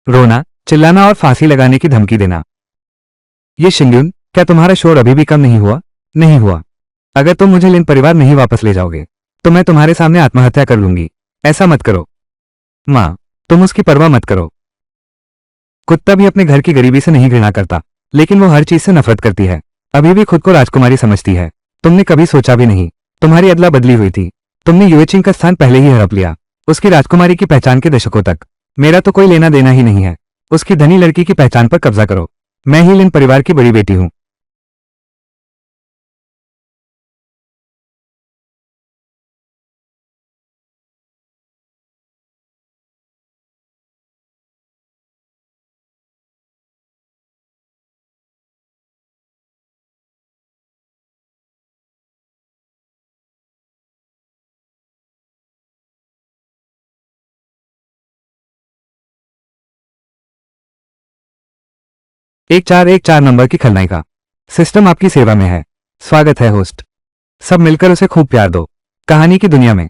रोना, चिल्लाना और फांसी लगाने की धमकी देना। ये शिंग्युन, क्या तुम्हारा शोर अभी भी कम नहीं हुआ? नहीं हुआ। अगर तुम मुझे लिन परिवार नहीं वापस ले जाओगे तो मैं तुम्हारे सामने आत्महत्या कर लूंगी। ऐसा मत करो माँ, तुम उसकी परवाह मत करो। कुत्ता भी अपने घर की गरीबी से नहीं घृणा करता, लेकिन वो हर चीज से नफरत करती है। अभी भी खुद को राजकुमारी समझती है। तुमने कभी सोचा भी नहीं, तुम्हारी अदला बदली हुई थी। तुमने युएचिंग का स्थान पहले ही हड़प लिया, उसकी राजकुमारी की पहचान के दशकों तक। मेरा तो कोई लेना देना ही नहीं है। उसकी धनी लड़की की पहचान पर कब्जा करो। मैं ही लिन परिवार की बड़ी बेटी हूं। एक चार नंबर की खलनायिका। सिस्टम आपकी सेवा में है। स्वागत है होस्ट। सब मिलकर उसे खूब प्यार दो। कहानी की दुनिया में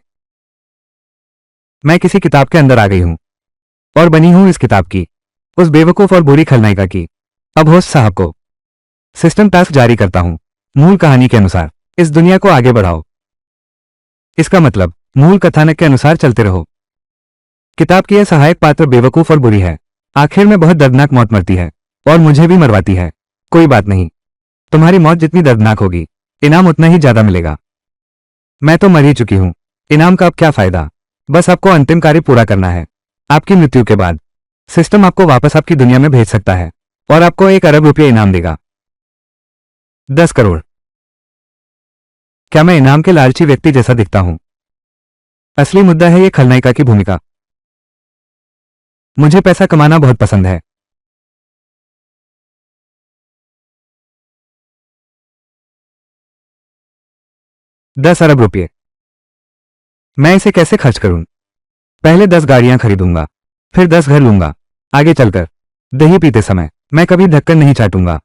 मैं किसी किताब के अंदर आ गई हूं और बनी हूं इस किताब की, उस बेवकूफ और बुरी खलनायिका की। अब होस्ट साहब को सिस्टम टास्क जारी करता हूं। मूल कहानी के अनुसार इस दुनिया को आगे बढ़ाओ। इसका मतलब मूल कथानक के अनुसार चलते रहो। किताब की यह सहायक पात्र बेवकूफ और बुरी है। आखिर में बहुत दर्दनाक मौत मरती है और मुझे भी मरवाती है। कोई बात नहीं, तुम्हारी मौत जितनी दर्दनाक होगी, इनाम उतना ही ज्यादा मिलेगा। मैं तो मर ही चुकी हूं, इनाम का अब क्या फायदा? बस आपको अंतिम कार्य पूरा करना है। आपकी मृत्यु के बाद सिस्टम आपको वापस आपकी दुनिया में भेज सकता है और आपको 1 अरब रुपये इनाम देगा। 10 करोड़। क्या मैं इनाम के लालची व्यक्ति जैसा दिखता हूं? असली मुद्दा है ये खलनायिका की भूमिका। मुझे पैसा कमाना बहुत पसंद है। 10 अरब रुपये। मैं इसे कैसे खर्च करूं? पहले 10 गाड़ियां खरीदूंगा, फिर 10 घर लूंगा। आगे चलकर दही पीते समय मैं कभी ढक्कन नहीं चाटूंगा।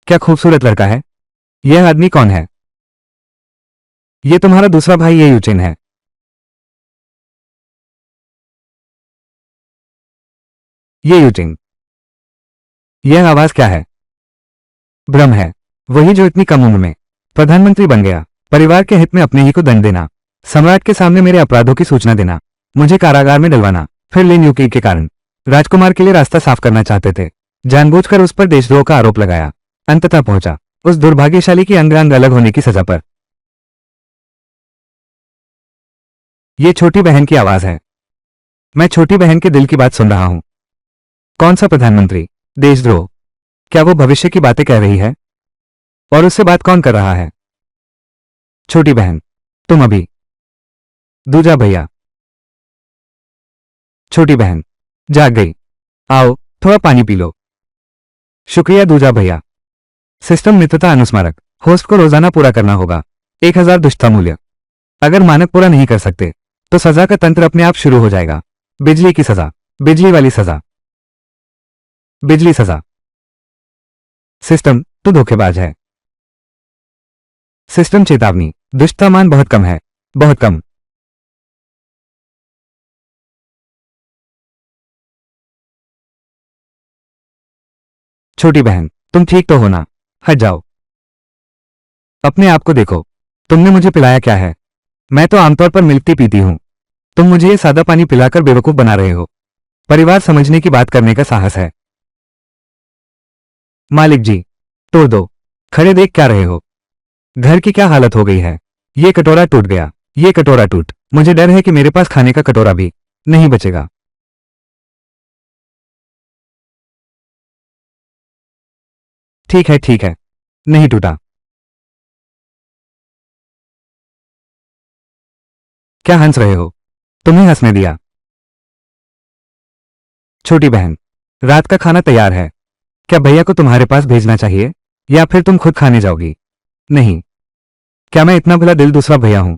क्या खूबसूरत लड़का है। यह आदमी कौन है? यह तुम्हारा दूसरा भाई ये यूचिन है। ये यूचिन। यह आवाज क्या है? भ्रम है। वही जो इतनी कम उम्र में प्रधानमंत्री बन गया। परिवार के हित में अपने ही को दंड देना, सम्राट के सामने मेरे अपराधों की सूचना देना, मुझे कारागार में डलवाना, फिर लिन यूकी के कारण राजकुमार के लिए रास्ता साफ करना चाहते थे। जानबूझकर उस पर देशद्रोह का आरोप लगाया। अंततः पहुंचा उस दुर्भाग्यशाली की अंग अंग अलग होने की सजा पर। यह छोटी बहन की आवाज है। मैं छोटी बहन के दिल की बात सुन रहा हूं। कौन सा प्रधानमंत्री? देशद्रोह? क्या वो भविष्य की बातें कह रही है? और उससे बात कौन कर रहा है? छोटी बहन, तुम अभी। दूजा भैया। छोटी बहन जाग गई। आओ थोड़ा पानी पी लो। शुक्रिया दूजा भैया। सिस्टम मित्रता अनुस्मारक। होस्ट को रोजाना पूरा करना होगा। 1000 दुष्टता मूल्य। अगर मानक पूरा नहीं कर सकते तो सजा का तंत्र अपने आप शुरू हो जाएगा। बिजली की सजा, बिजली वाली सजा, बिजली सजा। सिस्टम तो धोखेबाज है। सिस्टम चेतावनी, दुष्टता मान बहुत कम है, बहुत कम। छोटी बहन, तुम ठीक तो हो ना? हट जाओ। अपने आप को देखो। तुमने मुझे पिलाया क्या है? मैं तो आमतौर पर मिल्क टी पीती हूं। तुम मुझे ये सादा पानी पिलाकर बेवकूफ बना रहे हो। परिवार समझने की बात करने का साहस है। मालिक जी, तोड़ दो। खड़े देख क्या रहे हो? घर की क्या हालत हो गई है? ये कटोरा टूट गया। ये कटोरा टूट। मुझे डर है कि मेरे पास खाने का कटोरा भी नहीं बचेगा। ठीक है, नहीं टूटा। क्या हंस रहे हो? तुम्हें हंसने दिया। छोटी बहन, रात का खाना तैयार है। क्या भैया को तुम्हारे पास भेजना चाहिए या फिर तुम खुद खाने जाओगी? नहीं। क्या मैं इतना भला दिल दूसरा भैया हूं?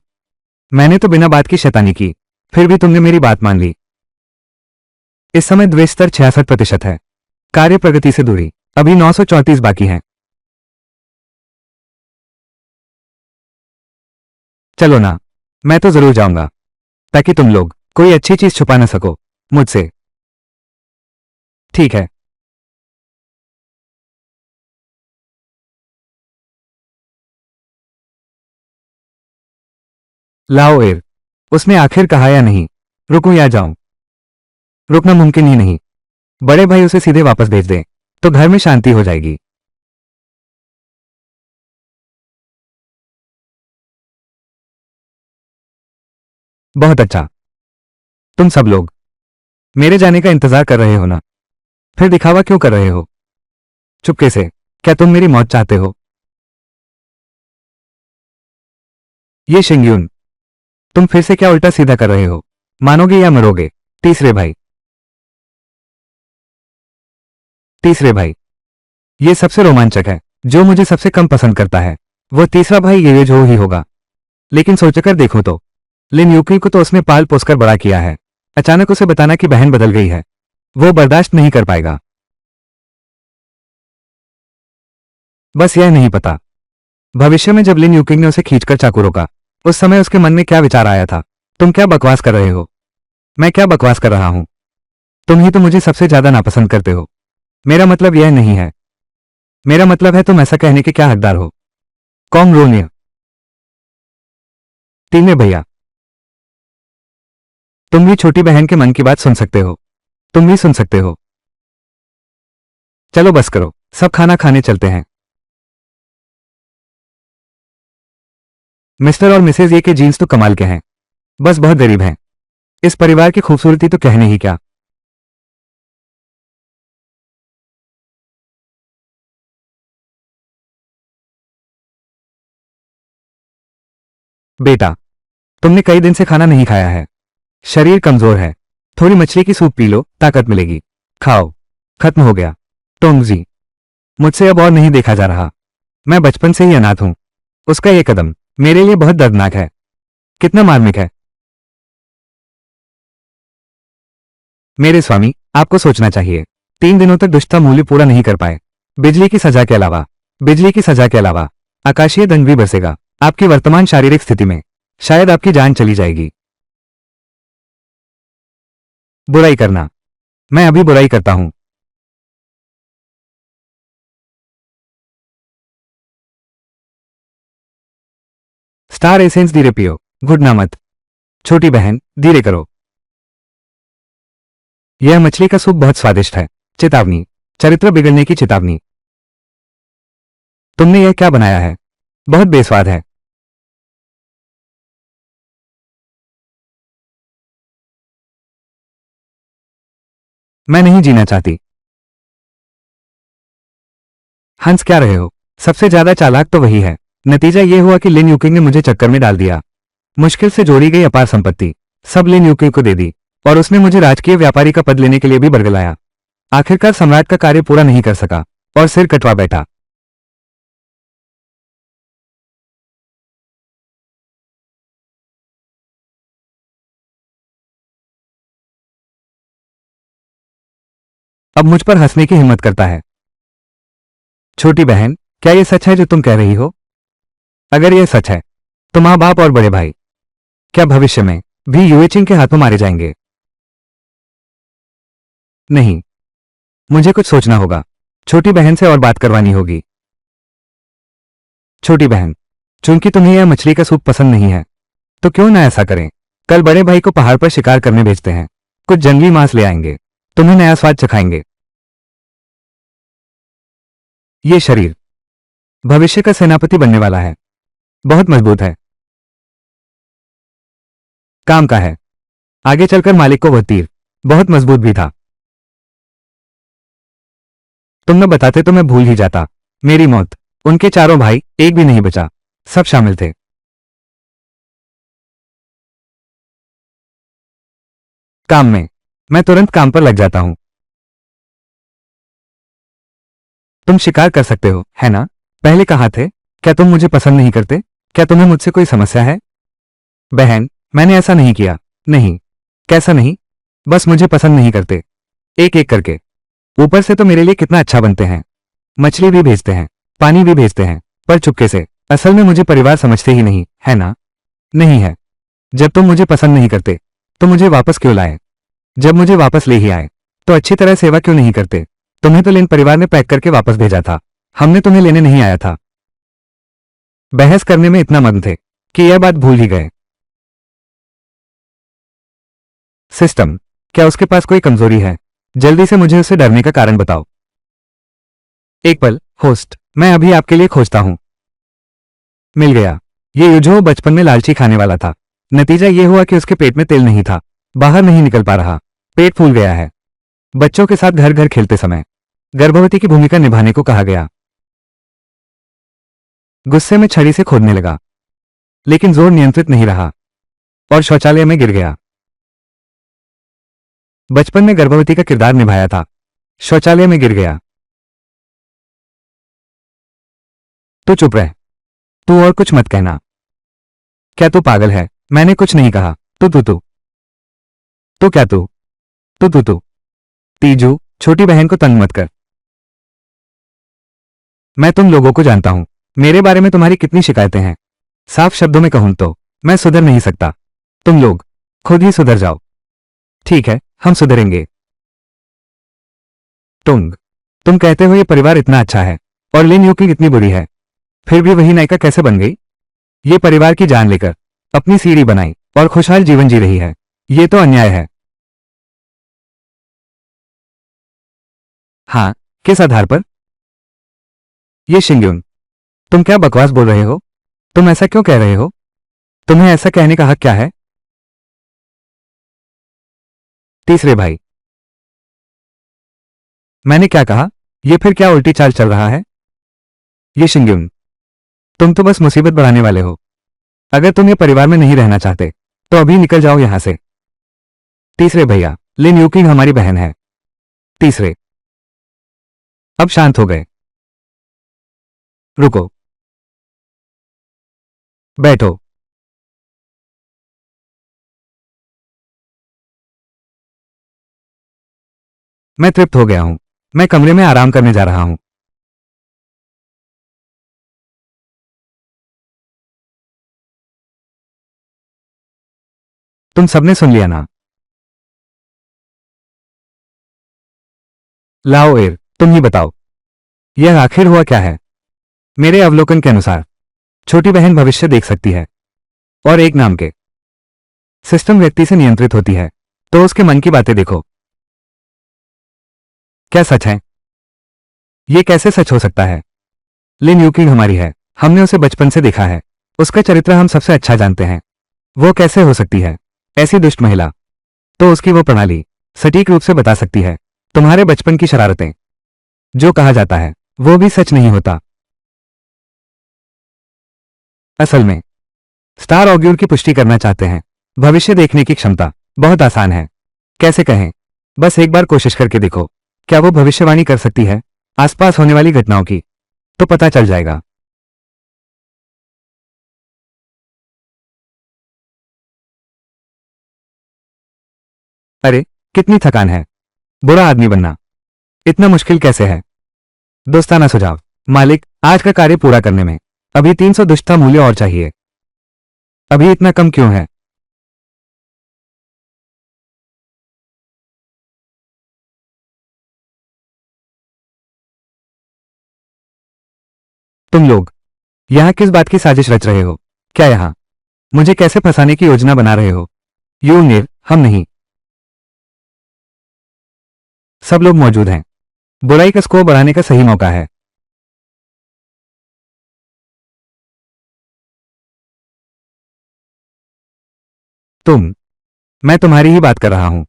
मैंने तो बिना बात की शैतानी की, फिर भी तुमने मेरी बात मान ली। इस समय द्वेष स्तर 66% है। कार्य प्रगति से दूरी अभी 934 बाकी है। चलो ना, मैं तो जरूर जाऊंगा, ताकि तुम लोग कोई अच्छी चीज छुपा ना सको मुझसे। ठीक है। लाओ एर, उसने आखिर कहा या नहीं? रुकूं या जाऊं? रुकना मुमकिन ही नहीं। बड़े भाई उसे सीधे वापस भेज दें तो घर में शांति हो जाएगी। बहुत अच्छा। तुम सब लोग मेरे जाने का इंतजार कर रहे हो ना? फिर दिखावा क्यों कर रहे हो चुपके से? क्या तुम मेरी मौत चाहते हो? ये शिंगयून, तुम फिर से क्या उल्टा सीधा कर रहे हो? मानोगे या मरोगे? तीसरे भाई। तीसरे भाई, ये सबसे रोमांचक है। जो मुझे सबसे कम पसंद करता है वो तीसरा भाई ये जो ही होगा। लेकिन सोचकर देखो तो, लिन यूकी को तो उसने पाल पोसकर बड़ा किया है। अचानक उसे बताना कि बहन बदल गई है, वो बर्दाश्त नहीं कर पाएगा। बस यह नहीं पता भविष्य में जब लिन यूकिंग ने उसे खींचकर चाकू रोका, उस समय उसके मन में क्या विचार आया था। तुम क्या बकवास कर रहे हो? मैं क्या बकवास कर रहा हूं? तुम ही तो मुझे सबसे ज्यादा नापसंद करते हो। मेरा मतलब यह नहीं है। मेरा मतलब है तुम ऐसा कहने के क्या हकदार हो? कॉम रोनिया। तीनों भैया, तुम भी छोटी बहन के मन की बात सुन सकते हो। तुम भी सुन सकते हो। चलो बस करो, सब खाना खाने चलते हैं। मिस्टर और मिसेज ये के जीन्स तो कमाल के हैं, बस बहुत गरीब हैं। इस परिवार की खूबसूरती तो कहने ही क्या। बेटा, तुमने कई दिन से खाना नहीं खाया है, शरीर कमजोर है। थोड़ी मछली की सूप पी लो, ताकत मिलेगी। खाओ। खत्म हो गया। टोंगजी, मुझसे अब और नहीं देखा जा रहा। मैं बचपन से ही अनाथ हूं। उसका ये कदम मेरे लिए बहुत दर्दनाक है। कितना मार्मिक है। मेरे स्वामी, आपको सोचना चाहिए। 3 दिनों तक दुष्टता मूल्य पूरा नहीं कर पाए। बिजली की सजा के अलावा, बिजली की सजा के अलावा आकाशीय दंड भी बरसेगा। आपकी वर्तमान शारीरिक स्थिति में शायद आपकी जान चली जाएगी। बुराई करना। मैं अभी बुराई करता हूं। स्टार एसेंस धीरे पियो, घुटना मत। छोटी बहन, धीरे करो। यह मछली का सूप बहुत स्वादिष्ट है। चेतावनी, चरित्र बिगड़ने की चेतावनी। तुमने यह क्या बनाया है? बहुत बेस्वाद है। मैं नहीं जीना चाहती। हंस क्या रहे हो? सबसे ज्यादा चालाक तो वही है। नतीजा यह हुआ कि लिन यूकिंग ने मुझे चक्कर में डाल दिया। मुश्किल से जोड़ी गई अपार संपत्ति सब लिन यूकिंग को दे दी, और उसने मुझे राजकीय व्यापारी का पद लेने के लिए भी बरगलाया। आखिरकार सम्राट का कार्य पूरा नहीं कर सका और सिर कटवा बैठा। अब मुझ पर हंसने की हिम्मत करता है। छोटी बहन, क्या यह सच है जो तुम कह रही हो? अगर यह सच है तो माँ बाप और बड़े भाई क्या भविष्य में भी यूएचिंग के हाथों मारे जाएंगे? नहीं, मुझे कुछ सोचना होगा। छोटी बहन से और बात करवानी होगी। छोटी बहन, चूंकि तुम्हें यह मछली का सूप पसंद नहीं है, तो क्यों ना ऐसा करें, कल बड़े भाई को पहाड़ पर शिकार करने भेजते हैं। कुछ जंगली मांस ले आएंगे, तुम्हें नया स्वाद चखाएंगे। ये शरीर भविष्य का सेनापति बनने वाला है। बहुत मजबूत है। काम का है। आगे चलकर मालिक को वह तीर बहुत मजबूत भी था। तुम न बताते तो मैं भूल ही जाता। मेरी मौत, उनके चारों भाई, एक भी नहीं बचा। सब शामिल थे। काम में मैं तुरंत काम पर लग जाता हूं। तुम शिकार कर सकते हो, है ना? पहले कहा थे। क्या तुम मुझे पसंद नहीं करते? क्या तुम्हें मुझसे कोई समस्या है? बहन, मैंने ऐसा नहीं किया। नहीं। कैसा नहीं? बस मुझे पसंद नहीं करते। एक एक करके। ऊपर से तो मेरे लिए कितना अच्छा बनते हैं। मछली भी भेजते हैं, पानी भी भेजते हैं, पर चुपके से। असल में मुझे परिवार समझते ही नहीं, है ना? नहीं है। जब तुम मुझे पसंद नहीं करते तो मुझे वापस क्यों लाए? जब मुझे वापस ले ही आए तो अच्छी तरह सेवा क्यों नहीं करते? तुम्हें तो लिन परिवार ने पैक करके वापस भेजा था, हमने तुम्हें लेने नहीं आया था। बहस करने में इतना मग्न थे कि यह बात भूल ही गए। सिस्टम, क्या उसके पास कोई कमजोरी है? जल्दी से मुझे उसे डरने का कारण बताओ। एक पल, होस्ट, मैं अभी आपके लिए खोजता हूं। मिल गया। ये यूजुओ बचपन में लालची खाने वाला था। नतीजा ये हुआ कि उसके पेट में तेल नहीं था, बाहर नहीं निकल पा रहा, पेट फूल गया है। बच्चों के साथ घर घर खेलते समय गर्भवती की भूमिका निभाने को कहा गया। गुस्से में छड़ी से खोदने लगा, लेकिन जोर नियंत्रित नहीं रहा और शौचालय में गिर गया। बचपन में गर्भवती का किरदार निभाया था, शौचालय में गिर गया। तू चुप रह, तू और कुछ मत कहना। क्या तू पागल है? मैंने कुछ नहीं कहा। तू तो क्या तू तीजू, छोटी बहन को तंग मत कर। मैं तुम लोगों को जानता हूं, मेरे बारे में तुम्हारी कितनी शिकायतें हैं। साफ शब्दों में कहूं तो मैं सुधर नहीं सकता। तुम लोग खुद ही सुधर जाओ। ठीक है, हम सुधरेंगे। तुम कहते हो ये परिवार इतना अच्छा है और लिन यूकी इतनी बुरी है, फिर भी वही नायिका कैसे बन गई? ये परिवार की जान लेकर अपनी सीढ़ी बनाई और खुशहाल जीवन जी रही है। ये तो अन्याय है। हाँ, किस आधार पर? ये शिंग्युन, तुम क्या बकवास बोल रहे हो? तुम ऐसा क्यों कह रहे हो? तुम्हें ऐसा कहने का हक क्या है? तीसरे भाई, मैंने क्या कहा? ये फिर क्या उल्टी चाल चल रहा है? ये शिंग्युन, तुम तो बस मुसीबत बढ़ाने वाले हो। अगर तुम ये परिवार में नहीं रहना चाहते तो अभी निकल जाओ यहां से। तीसरे भैया, लिन यूकिंग हमारी बहन है। तीसरे अब शांत हो गए। रुको, बैठो। मैं तृप्त हो गया हूं, मैं कमरे में आराम करने जा रहा हूं। तुम सबने सुन लिया ना? लाओ एर, तुम ही बताओ, यह आखिर हुआ क्या है? मेरे अवलोकन के अनुसार छोटी बहन भविष्य देख सकती है और एक नाम के सिस्टम व्यक्ति से नियंत्रित होती है, तो उसके मन की बातें देखो। क्या सच है? यह कैसे सच हो सकता है? लिन यूकिंग हमारी है, हमने उसे बचपन से देखा है, उसका चरित्र हम सबसे अच्छा जानते हैं। वो कैसे हो सकती है ऐसी दुष्ट महिला? तो उसकी वो प्रणाली सटीक रूप से बता सकती है। तुम्हारे बचपन की शरारतें, जो कहा जाता है वो भी सच नहीं होता। असल में स्टार ऑग्यूर की पुष्टि करना चाहते हैं। भविष्य देखने की क्षमता बहुत आसान है। कैसे कहें? बस एक बार कोशिश करके देखो। क्या वो भविष्यवाणी कर सकती है आसपास होने वाली घटनाओं की? तो पता चल जाएगा। अरे, कितनी थकान है। बुरा आदमी बनना इतना मुश्किल कैसे है? दोस्ताना सुझाव, मालिक, आज का कार्य पूरा करने में अभी 300 दुष्टता मूल्य और चाहिए। अभी इतना कम क्यों है? तुम लोग यहां किस बात की साजिश रच रहे हो? क्या यहां मुझे कैसे फंसाने की योजना बना रहे हो? यूनिर, हम नहीं। सब लोग मौजूद हैं। बुराई का स्कोर बढ़ाने का सही मौका है। तुम मैं तुम्हारी ही बात कर रहा हूं।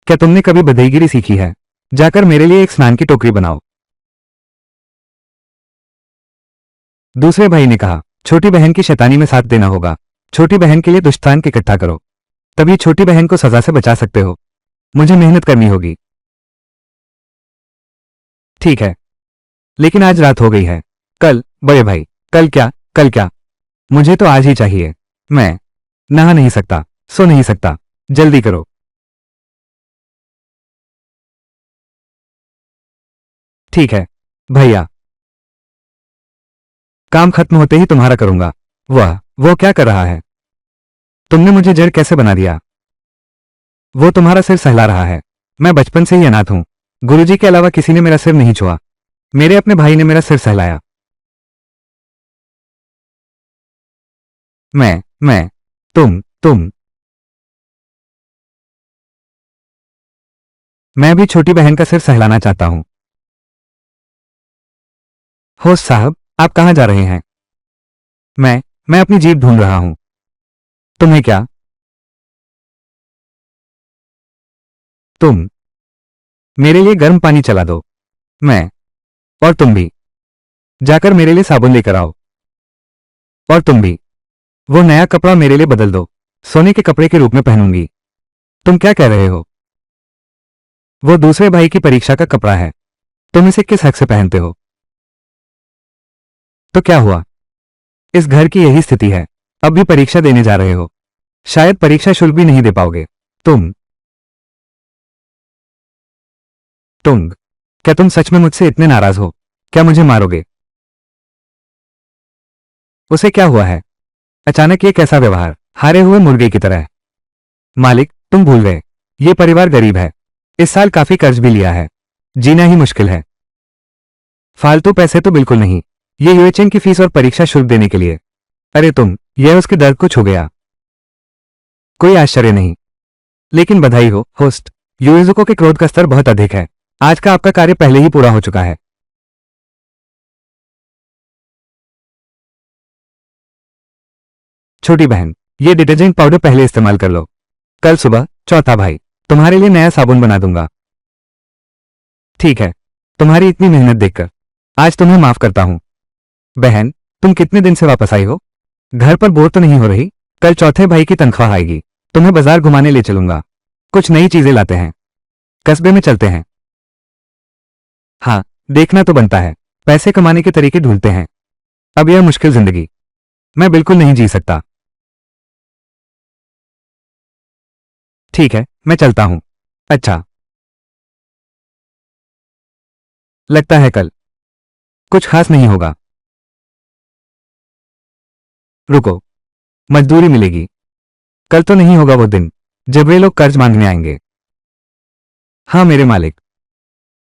क्या तुमने कभी बधाईगिरी सीखी है? जाकर मेरे लिए एक स्नान की टोकरी बनाओ। दूसरे भाई ने कहा, छोटी बहन की शैतानी में साथ देना होगा। छोटी बहन के लिए दुष्टांत इकट्ठा करो, तभी छोटी बहन को सजा से बचा सकते हो। मुझे मेहनत करनी होगी। ठीक है, लेकिन आज रात हो गई है। कल, बड़े भाई, कल क्या? कल क्या? मुझे तो आज ही चाहिए। मैं नहा नहीं सकता, सो नहीं सकता। जल्दी करो। ठीक है भैया, काम खत्म होते ही तुम्हारा करूंगा। वह क्या कर रहा है? तुमने मुझे जड़ कैसे बना दिया? वो तुम्हारा सिर सहला रहा है। मैं बचपन से ही अनाथ हूं। गुरुजी के अलावा किसी ने मेरा सिर नहीं छुआ। मेरे अपने भाई ने मेरा सिर सहलाया। मैं तुम। मैं भी छोटी बहन का सिर सहलाना चाहता हूं। होस्ट साहब, आप कहां जा रहे हैं? मैं अपनी जीप ढूंढ रहा हूं। तुम्हें क्या? तुम मेरे लिए गर्म पानी चला दो। मैं और तुम भी जाकर मेरे लिए साबुन लेकर आओ। और तुम भी वो नया कपड़ा मेरे लिए बदल दो। सोने के कपड़े के रूप में पहनूंगी। तुम क्या कह रहे हो? वो दूसरे भाई की परीक्षा का कपड़ा है। तुम इसे किस हक से पहनते हो? तो क्या हुआ? इस घर की यही स्थिति है। अब भी परीक्षा देने जा रहे हो। शायद परीक्षा शुल्क भी नहीं दे पाओगे। तुम तुंग क्या तुम सच में मुझसे इतने नाराज हो? क्या मुझे मारोगे? उसे क्या हुआ है? अचानक ये कैसा व्यवहार? हारे हुए मुर्गे की तरह। मालिक, तुम भूल गए। ये परिवार गरीब है। इस साल काफी कर्ज भी लिया है। जीना ही मुश्किल है। फालतू पैसे तो बिल्कुल नहीं। ये यूएचएन की फीस और परीक्षा शुल्क देने के लिए। अरे यह उसके दर्द को छू गया। कोई आश्चर्य नहीं। लेकिन बधाई हो होस्ट। यूएजुको के क्रोध का स्तर बहुत अधिक है। आज का आपका कार्य पहले ही पूरा हो चुका है। छोटी बहन, ये डिटर्जेंट पाउडर पहले इस्तेमाल कर लो। कल सुबह चौथा भाई, तुम्हारे लिए नया साबुन बना दूंगा। ठीक है। तुम्हारी इतनी मेहनत देखकर आज तुम्हें माफ करता हूं। बहन, तुम कितने दिन से वापस आई हो? घर पर बोर तो नहीं हो रही? कल चौथे भाई की तनख्वाह आएगी। तुम्हें बाजार घुमाने ले चलूंगा। कुछ नई चीजें लाते हैं। कस्बे में चलते हैं। हाँ, देखना तो बनता है। पैसे कमाने के तरीके ढूंढते हैं। अब यह मुश्किल जिंदगी मैं बिल्कुल नहीं जी सकता। ठीक है, मैं चलता हूं। अच्छा, लगता है कल कुछ खास नहीं होगा। रुको, मजदूरी मिलेगी। कल तो नहीं होगा वो दिन जब वे लोग कर्ज मांगने आएंगे। हाँ मेरे मालिक,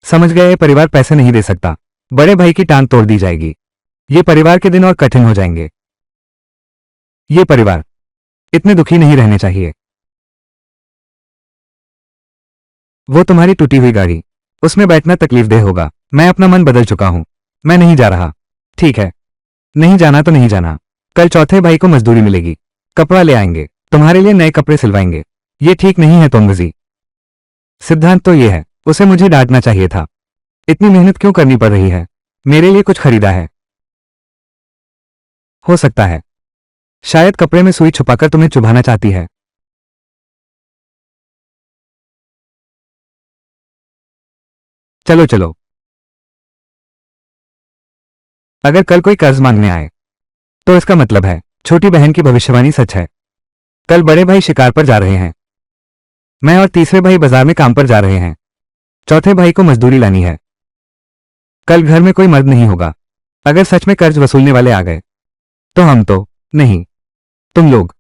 समझ गए। ये परिवार पैसे नहीं दे सकता। बड़े भाई की टांग तोड़ दी जाएगी। ये परिवार के दिन और कठिन हो जाएंगे। ये परिवार इतने दुखी नहीं रहने चाहिए। वो तुम्हारी टूटी हुई गाड़ी, उसमें बैठना तकलीफदेह होगा। मैं अपना मन बदल चुका हूं। मैं नहीं जा रहा। ठीक है, नहीं जाना तो नहीं जाना। कल चौथे भाई को मजदूरी मिलेगी। कपड़ा ले आएंगे। तुम्हारे लिए नए कपड़े सिलवाएंगे। ये ठीक नहीं है तोंगजी। सिद्धांत तो ये है। उसे मुझे डांटना चाहिए था। इतनी मेहनत क्यों करनी पड़ रही है? मेरे लिए कुछ खरीदा है। हो सकता है शायद कपड़े में सुई छुपाकर तुम्हें चुभाना चाहती है। चलो चलो। अगर कल कोई कर्ज मांगने आए तो इसका मतलब है छोटी बहन की भविष्यवाणी सच है। कल बड़े भाई शिकार पर जा रहे हैं। मैं और तीसरे भाई बाजार में काम पर जा रहे हैं। चौथे भाई को मजदूरी लानी है। कल घर में कोई मर्द नहीं होगा। अगर सच में कर्ज वसूलने वाले आ गए तो हम तो नहीं, तुम लोग।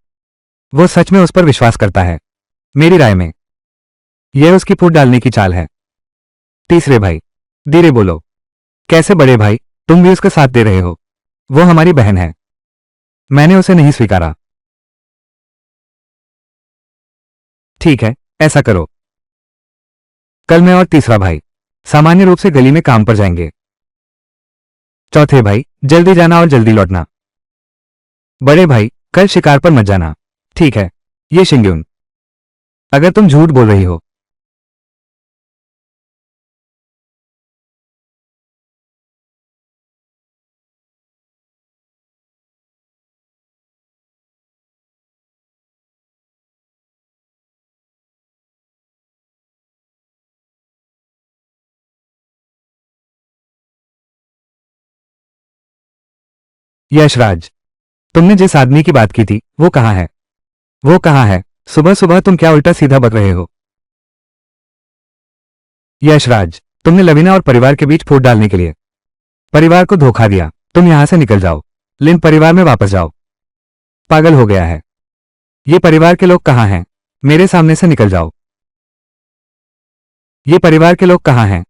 वो सच में उस पर विश्वास करता है। मेरी राय में यह उसकी फूट डालने की चाल है। तीसरे भाई, धीरे बोलो। कैसे बड़े भाई, तुम भी उसका साथ दे रहे हो? वो हमारी बहन है। मैंने उसे नहीं स्वीकारा। ठीक है, ऐसा करो। कल मैं और तीसरा भाई सामान्य रूप से गली में काम पर जाएंगे। चौथे भाई, जल्दी जाना और जल्दी लौटना। बड़े भाई, कल शिकार पर मत जाना। ठीक है, ये शिंग्यून। अगर तुम झूठ बोल रही हो। यशराज, तुमने जिस आदमी की बात की थी वो कहाँ है? वो कहाँ है? सुबह सुबह तुम क्या उल्टा सीधा बक रहे हो? यशराज, तुमने लवीना और परिवार के बीच फूट डालने के लिए परिवार को धोखा दिया। तुम यहां से निकल जाओ। लिन परिवार में वापस जाओ। पागल हो गया है। ये परिवार के लोग कहाँ हैं? मेरे सामने से निकल जाओ। ये परिवार के लोग कहाँ हैं?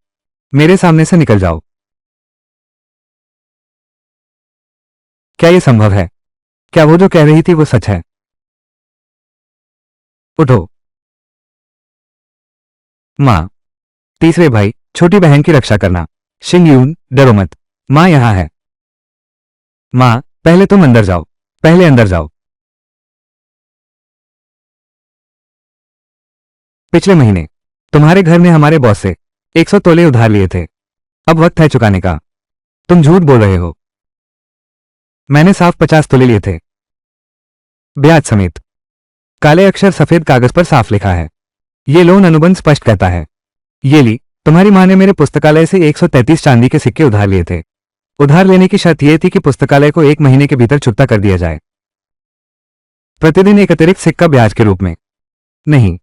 मेरे सामने से निकल जाओ। क्या ये संभव है? क्या वो जो कह रही थी वो सच है? उठो। माँ। तीसरे भाई, छोटी बहन की रक्षा करना। शिंगयून, डरो मत। माँ यहाँ है। माँ, पहले तुम अंदर जाओ। पहले अंदर जाओ। पिछले महीने तुम्हारे घर ने हमारे बॉस से 100 तोले उधार लिए थे। अब वक्त है चुकाने का। तुम झूठ बोल रहे हो। मैंने साफ 50 तोले लिए थे, ब्याज समेत। काले अक्षर सफेद कागज पर साफ लिखा है। ये लोन अनुबंध स्पष्ट कहता है। ये ली, तुम्हारी माँ ने मेरे पुस्तकालय से 133 चांदी के सिक्के उधार लिए थे। उधार लेने की शर्त यह थी कि पुस्तकालय को 1 महीने के भीतर चुकता कर दिया जाए, प्रतिदिन एक अतिरिक्त सिक्का ब्याज के रूप में। नहीं,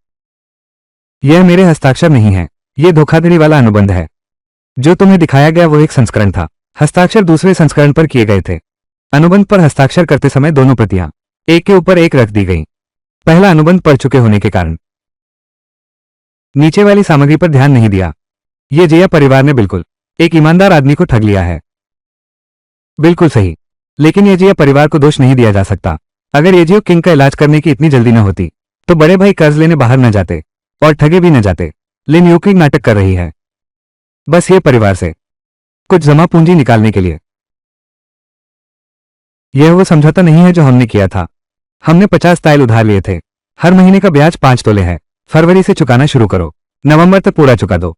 यह मेरे हस्ताक्षर नहीं है। यह धोखाधड़ी वाला अनुबंध है। जो तुम्हें दिखाया गया वो एक संस्करण था। हस्ताक्षर दूसरे संस्करण पर किए गए थे। अनुबंध पर हस्ताक्षर करते समय दोनों प्रतियां एक के ऊपर एक रख दी गईं। पहला अनुबंध पढ़ चुके होने के कारण नीचे वाली सामग्री पर ध्यान नहीं दिया। ये जिया परिवार ने बिल्कुल एक ईमानदार आदमी को ठग लिया है। बिल्कुल सही। लेकिन ये जिया परिवार को दोष नहीं दिया जा सकता। अगर ये जियो किंग का इलाज करने की इतनी जल्दी न होती तो बड़े भाई कर्ज लेने बाहर न जाते और ठगे भी न जाते। लिन यूकिंग नाटक कर रही है, बस ये परिवार से कुछ जमा पूंजी निकालने के लिए। यह वो समझौता नहीं है जो हमने किया था। हमने 50 ताइल उधार लिए थे। हर महीने का ब्याज 5 तोले है। फरवरी से चुकाना शुरू करो। नवंबर तक पूरा चुका दो।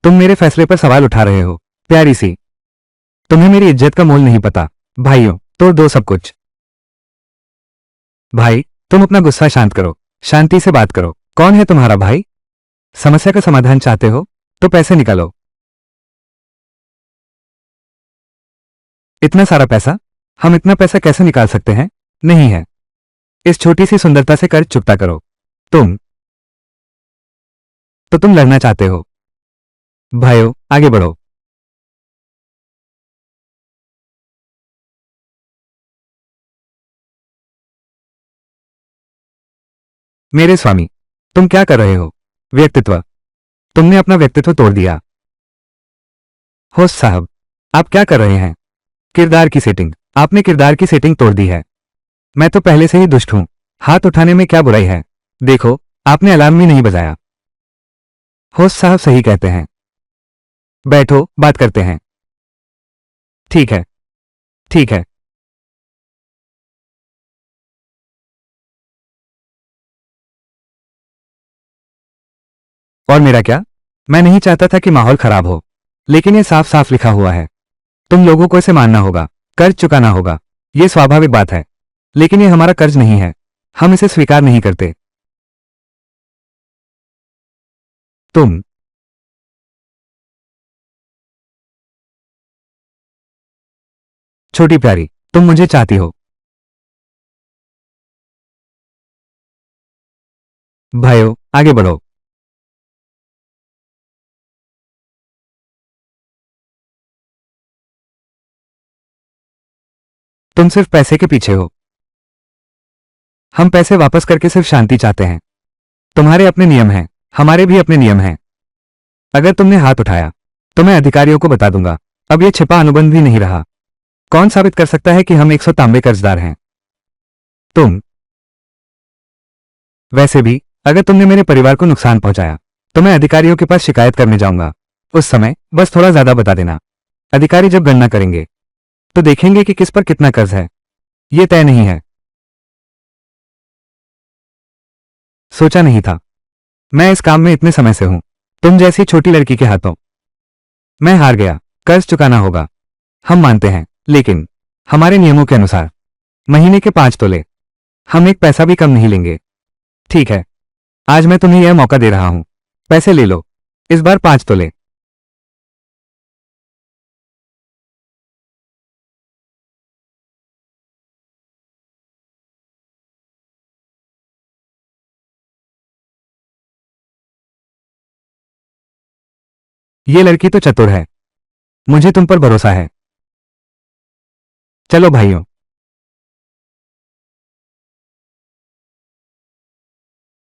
तुम मेरे फैसले पर सवाल उठा रहे हो, प्यारी सी। तुम्हें मेरी इज्जत का मोल नहीं पता। भाइयों, तोड़ दो सब कुछ। भाई, तुम अपना गुस्सा शांत करो। शांति से बात करो। कौन है तुम्हारा भाई? समस्या का समाधान चाहते हो तो पैसे निकालो। इतना सारा पैसा? हम इतना पैसा कैसे निकाल सकते हैं? नहीं है। इस छोटी सी सुंदरता से कर्ज चुकता करो। तुम लड़ना चाहते हो? भाइयों, आगे बढ़ो। मेरे स्वामी, तुम क्या कर रहे हो? व्यक्तित्व। तुमने अपना व्यक्तित्व तोड़ दिया। होस्ट साहब, आप क्या कर रहे हैं? किरदार की सेटिंग। आपने किरदार की सेटिंग तोड़ दी है। मैं तो पहले से ही दुष्ट हूं। हाथ उठाने में क्या बुराई है? देखो, आपने अलार्म भी नहीं बजाया। होस्ट साहब सही कहते हैं। बैठो, बात करते हैं। ठीक है। ठीक है। और मेरा क्या? मैं नहीं चाहता था कि माहौल खराब हो, लेकिन ये साफ साफ लिखा हुआ है। तुम लोगों को इसे मानना होगा। कर्ज चुकाना होगा। ये स्वाभाविक बात है। लेकिन ये हमारा कर्ज नहीं है। हम इसे स्वीकार नहीं करते। तुम छोटी प्यारी, तुम मुझे चाहती हो। भाइयों, आगे बढ़ो। तुम सिर्फ पैसे के पीछे हो। हम पैसे वापस करके सिर्फ शांति चाहते हैं। तुम्हारे अपने नियम हैं, हमारे भी अपने नियम हैं। अगर तुमने हाथ उठाया तो मैं अधिकारियों को बता दूंगा। अब यह छिपा अनुबंध भी नहीं रहा। कौन साबित कर सकता है कि हम 100 तांबे कर्जदार हैं? तुम। वैसे भी अगर तुमने मेरे परिवार को नुकसान पहुंचाया तो मैं अधिकारियों के पास शिकायत करने जाऊंगा। उस समय बस थोड़ा ज्यादा बता देना। अधिकारी जब गणना करेंगे तो देखेंगे कि किस पर कितना कर्ज है। यह तय नहीं है। सोचा नहीं था। मैं इस काम में इतने समय से हूं। तुम जैसी छोटी लड़की के हाथों मैं हार गया। कर्ज चुकाना होगा, हम मानते हैं, लेकिन हमारे नियमों के अनुसार महीने के 5 तोले। हम एक पैसा भी कम नहीं लेंगे। ठीक है, आज मैं तुम्हें यह मौका दे रहा हूं। पैसे ले लो। इस बार 5 तोले। ये लड़की तो चतुर है। मुझे तुम पर भरोसा है। चलो भाइयों।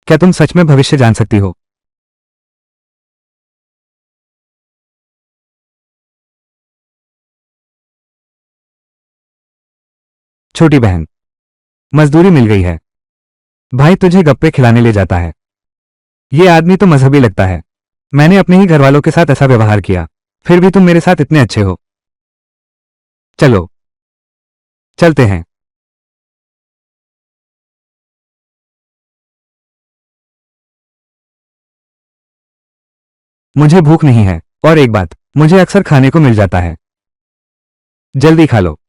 क्या तुम सच में भविष्य जान सकती हो? छोटी बहन, मजदूरी मिल गई है। भाई तुझे गप्पे खिलाने ले जाता है। ये आदमी तो मजहबी लगता है। मैंने अपने ही घरवालों के साथ ऐसा व्यवहार किया, फिर भी तुम मेरे साथ इतने अच्छे हो। चलो, चलते हैं। मुझे भूख नहीं है, और एक बात, मुझे अक्सर खाने को मिल जाता है। जल्दी खा लो।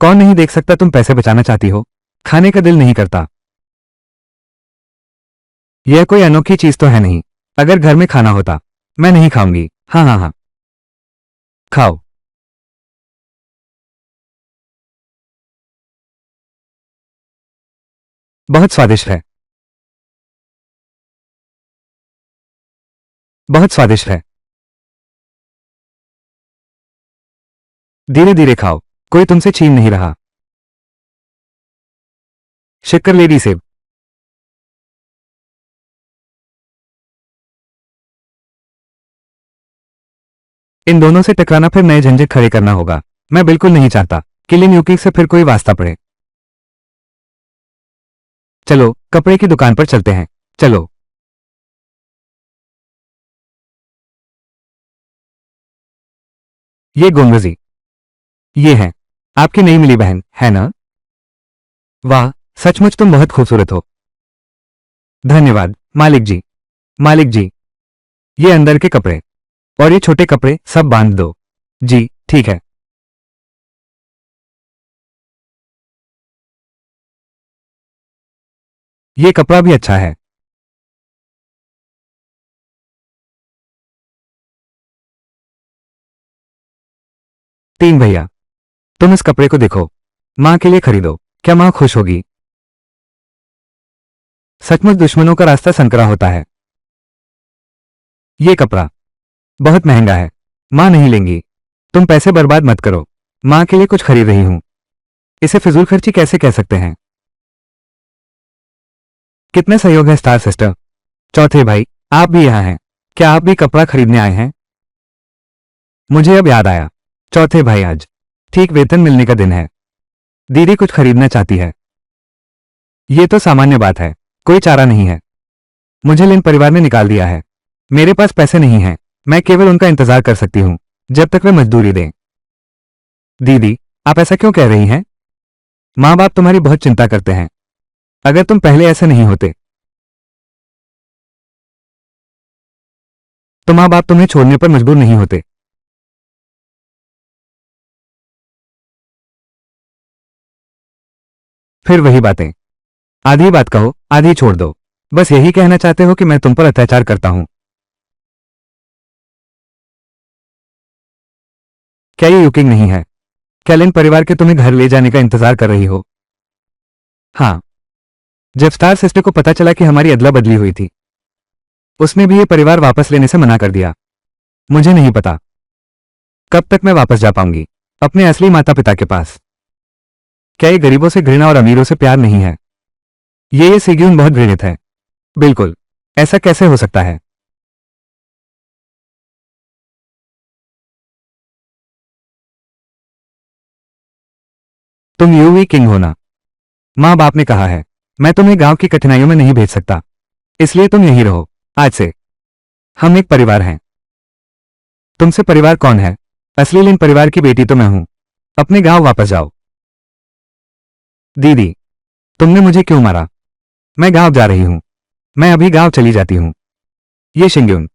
कौन नहीं देख सकता तुम पैसे बचाना चाहती हो? खाने का दिल नहीं करता। यह कोई अनोखी चीज तो है नहीं। अगर घर में खाना होता, मैं नहीं खाऊंगी। हाँ हाँ हाँ, खाओ। बहुत स्वादिष्ट है। बहुत स्वादिष्ट है। धीरे धीरे खाओ, कोई तुमसे छीन नहीं रहा। शक्कर लेडी सेब। इन दोनों से टकराना, फिर नए झंझट खड़े करना होगा। मैं बिल्कुल नहीं चाहता कि लिन यूकी से फिर कोई वास्ता पड़े। चलो, कपड़े की दुकान पर चलते हैं। चलो। ये गोंगजी, ये है आपकी नई मिली बहन, है ना? वाह, सचमुच तुम बहुत खूबसूरत हो। धन्यवाद मालिक जी। मालिक जी, ये अंदर के कपड़े और ये छोटे कपड़े सब बांध दो। जी ठीक है। ये कपड़ा भी अच्छा है। तीन भैया, तुम इस कपड़े को देखो। माँ के लिए खरीदो। क्या माँ खुश होगी? सचमुच दुश्मनों का रास्ता संकरा होता है। ये कपड़ा बहुत महंगा है। माँ नहीं लेंगी। तुम पैसे बर्बाद मत करो। माँ के लिए कुछ खरीद रही हूं। इसे फिजूल खर्ची कैसे कह सकते हैं? कितने सहयोग है स्टार सिस्टर। चौथे भाई, आप भी यहाँ हैं। क्या आप भी कपड़ा खरीदने आए हैं? मुझे अब याद आया। चौथे भाई, आज ठीक वेतन मिलने का दिन है। दीदी कुछ खरीदना चाहती है। ये तो सामान्य बात है, कोई चारा नहीं है। मुझे लिन परिवार ने निकाल दिया है। मेरे पास पैसे नहीं हैं। मैं केवल उनका इंतजार कर सकती हूँ जब तक वे मजदूरी दें। दीदी, आप ऐसा क्यों कह रही हैं? माँ बाप तुम्हारी बहुत चिंता करते हैं। अगर तुम पहले ऐसे नहीं होते तो माँ बाप तुम्हें छोड़ने पर मजबूर नहीं होते। फिर वही बातें। आधी बात कहो, आधी छोड़ दो। बस यही कहना चाहते हो कि मैं तुम पर अत्याचार करता हूं। क्या ये यकीन नहीं है? क्या लिन परिवार के तुम्हें घर ले जाने का इंतजार कर रही हो? हाँ। जब स्टार सिस्टर को पता चला कि हमारी अदला बदली हुई थी, उसने भी ये परिवार वापस लेने से मना कर दिया। मुझे नहीं पता कब तक मैं वापस जा पाऊंगी अपने असली माता पिता के पास। क्या ये गरीबों से घृणा और अमीरों से प्यार नहीं है? ये सिग्यून बहुत घृणित है। बिल्कुल। ऐसा कैसे हो सकता है? तुम यूवी किंग हो ना? माँ बाप ने कहा है मैं तुम्हें गांव की कठिनाइयों में नहीं भेज सकता, इसलिए तुम यहीं रहो। आज से हम एक परिवार हैं। तुमसे परिवार कौन है? असली लिन परिवार की बेटी तो मैं हूं। अपने गांव वापस जाओ। दीदी, तुमने मुझे क्यों मारा? मैं गांव जा रही हूं। मैं अभी गांव चली जाती हूं। ये शिंग्यून,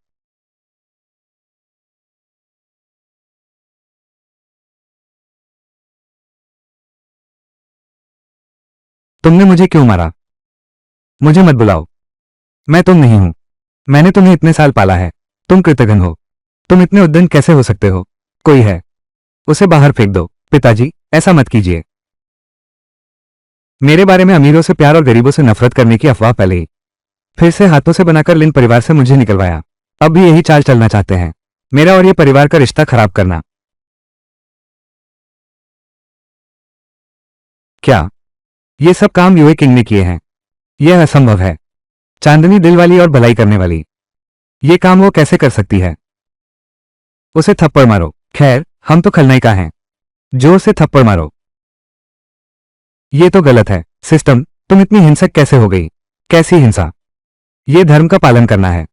तुमने मुझे क्यों मारा? मुझे मत बुलाओ। मैं तुम नहीं हूं। मैंने तुम्हें इतने साल पाला है। तुम कृतघ्न हो। तुम इतने उद्दंड कैसे हो सकते हो? कोई है, उसे बाहर फेंक दो। पिताजी, ऐसा मत कीजिए। मेरे बारे में अमीरों से प्यार और गरीबों से नफरत करने की अफवाह फैली। फिर से हाथों से बनाकर लिन परिवार से मुझे निकलवाया। अब भी यही चाल चलना चाहते हैं, मेरा और ये परिवार का रिश्ता खराब करना। क्या ये सब काम यूए किंग ने किए हैं? यह असंभव है। चांदनी दिल वाली और भलाई करने वाली। ये काम वो कैसे कर सकती है? उसे थप्पड़ मारो। खैर, हम तो खलनायिका हैं। जोर से थप्पड़ मारो। ये तो गलत है। सिस्टम, तुम इतनी हिंसक कैसे हो गई? कैसी हिंसा? ये धर्म का पालन करना है।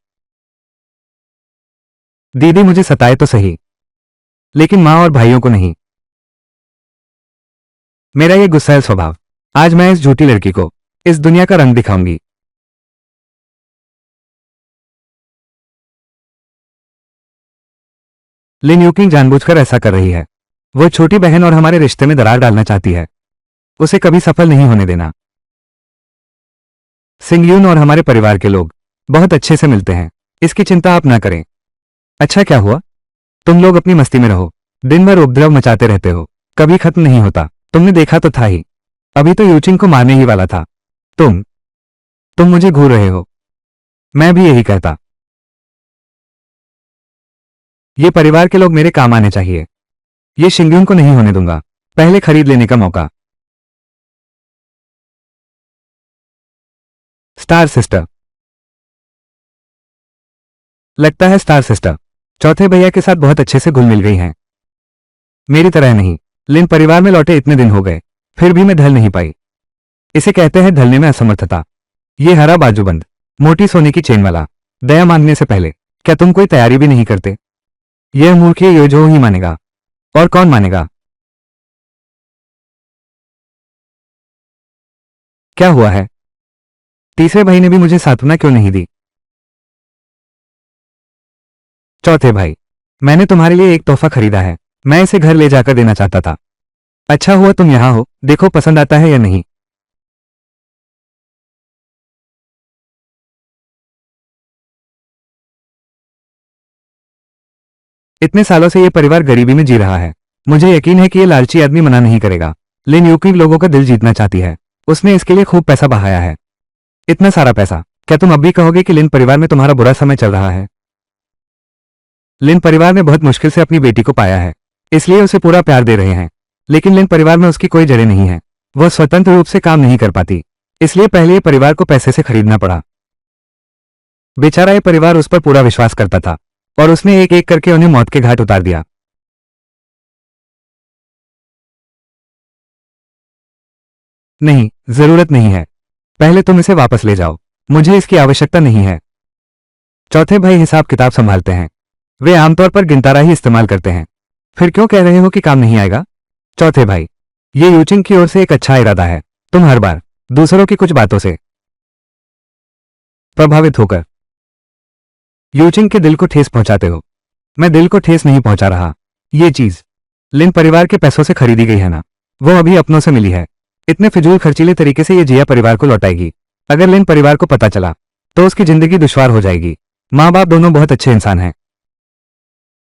दीदी मुझे सताए तो सही, लेकिन माँ और भाइयों को नहीं। मेरा ये गुस्सैल स्वभाव, आज मैं इस झूठी लड़की को इस दुनिया का रंग दिखाऊंगी। लिन यूकिंग जानबूझकर ऐसा कर रही है। वो छोटी बहन और हमारे रिश्ते में दरार डालना चाहती है। उसे कभी सफल नहीं होने देना। सिंगयून और हमारे परिवार के लोग बहुत अच्छे से मिलते हैं। इसकी चिंता आप ना करें। अच्छा, क्या हुआ? तुम लोग अपनी मस्ती में रहो। दिन भर उपद्रव मचाते रहते हो, कभी खत्म नहीं होता। तुमने देखा तो था ही। अभी तो यूचिंग को मारने ही वाला था। तुम मुझे घूर रहे हो। मैं भी यही कहता। ये परिवार के लोग मेरे काम आने चाहिए। ये शिंगयून को नहीं होने दूंगा। पहले खरीद लेने का मौका। Star sister. लगता है स्टार सिस्टर चौथे भैया के साथ बहुत अच्छे से घुल मिल गई हैं। मेरी तरह नहीं। लिन परिवार में लौटे इतने दिन हो गए, फिर भी मैं ढल नहीं पाई। इसे कहते हैं ढलने में असमर्थता। ये हरा बाजूबंद, मोटी सोने की चेन वाला, दया मांगने से पहले क्या तुम कोई तैयारी भी नहीं करते? यह मूर्ख ये जो ही मानेगा। और कौन मानेगा? क्या हुआ है? तीसरे भाई ने भी मुझे सांत्वना क्यों नहीं दी? चौथे भाई, मैंने तुम्हारे लिए एक तोहफा खरीदा है। मैं इसे घर ले जाकर देना चाहता था। अच्छा हुआ तुम यहां हो, देखो पसंद आता है या नहीं। इतने सालों से ये परिवार गरीबी में जी रहा है। मुझे यकीन है कि ये लालची आदमी मना नहीं करेगा। लिन यूकिंग लोगों का दिल जीतना चाहती है। उसने इसके लिए खूब पैसा बहाया है। इतना सारा पैसा, क्या तुम अब भी कहोगे कि लिन परिवार में तुम्हारा बुरा समय चल रहा है? लिन परिवार ने बहुत मुश्किल से अपनी बेटी को पाया है, इसलिए उसे पूरा प्यार दे रहे हैं। लेकिन लिन परिवार में उसकी कोई जड़ें नहीं है। वह स्वतंत्र रूप से काम नहीं कर पाती, इसलिए पहले ये परिवार को पैसे से खरीदना पड़ा। बेचारा ये परिवार उस पर पूरा विश्वास करता था और उसने एक एक करके उन्हें मौत के घाट उतार दिया। नहीं, जरूरत नहीं है। पहले तुम इसे वापस ले जाओ। मुझे इसकी आवश्यकता नहीं है। चौथे भाई हिसाब किताब संभालते हैं। वे आमतौर पर गिनतारा ही इस्तेमाल करते हैं। फिर क्यों कह रहे हो कि काम नहीं आएगा? चौथे भाई, ये यूचिंग की ओर से एक अच्छा इरादा है। तुम हर बार दूसरों की कुछ बातों से प्रभावित होकर यूचिंग के दिल को ठेस पहुंचाते हो। मैं दिल को ठेस नहीं पहुंचा रहा। ये चीज लिन परिवार के पैसों से खरीदी गई है ना? वो अभी अपनों से मिली है। इतने फिजूल खर्चीले तरीके से ये जिया परिवार को लौटाएगी। अगर लिन परिवार को पता चला तो उसकी जिंदगी दुश्वार हो जाएगी। माँ बाप दोनों बहुत अच्छे इंसान हैं।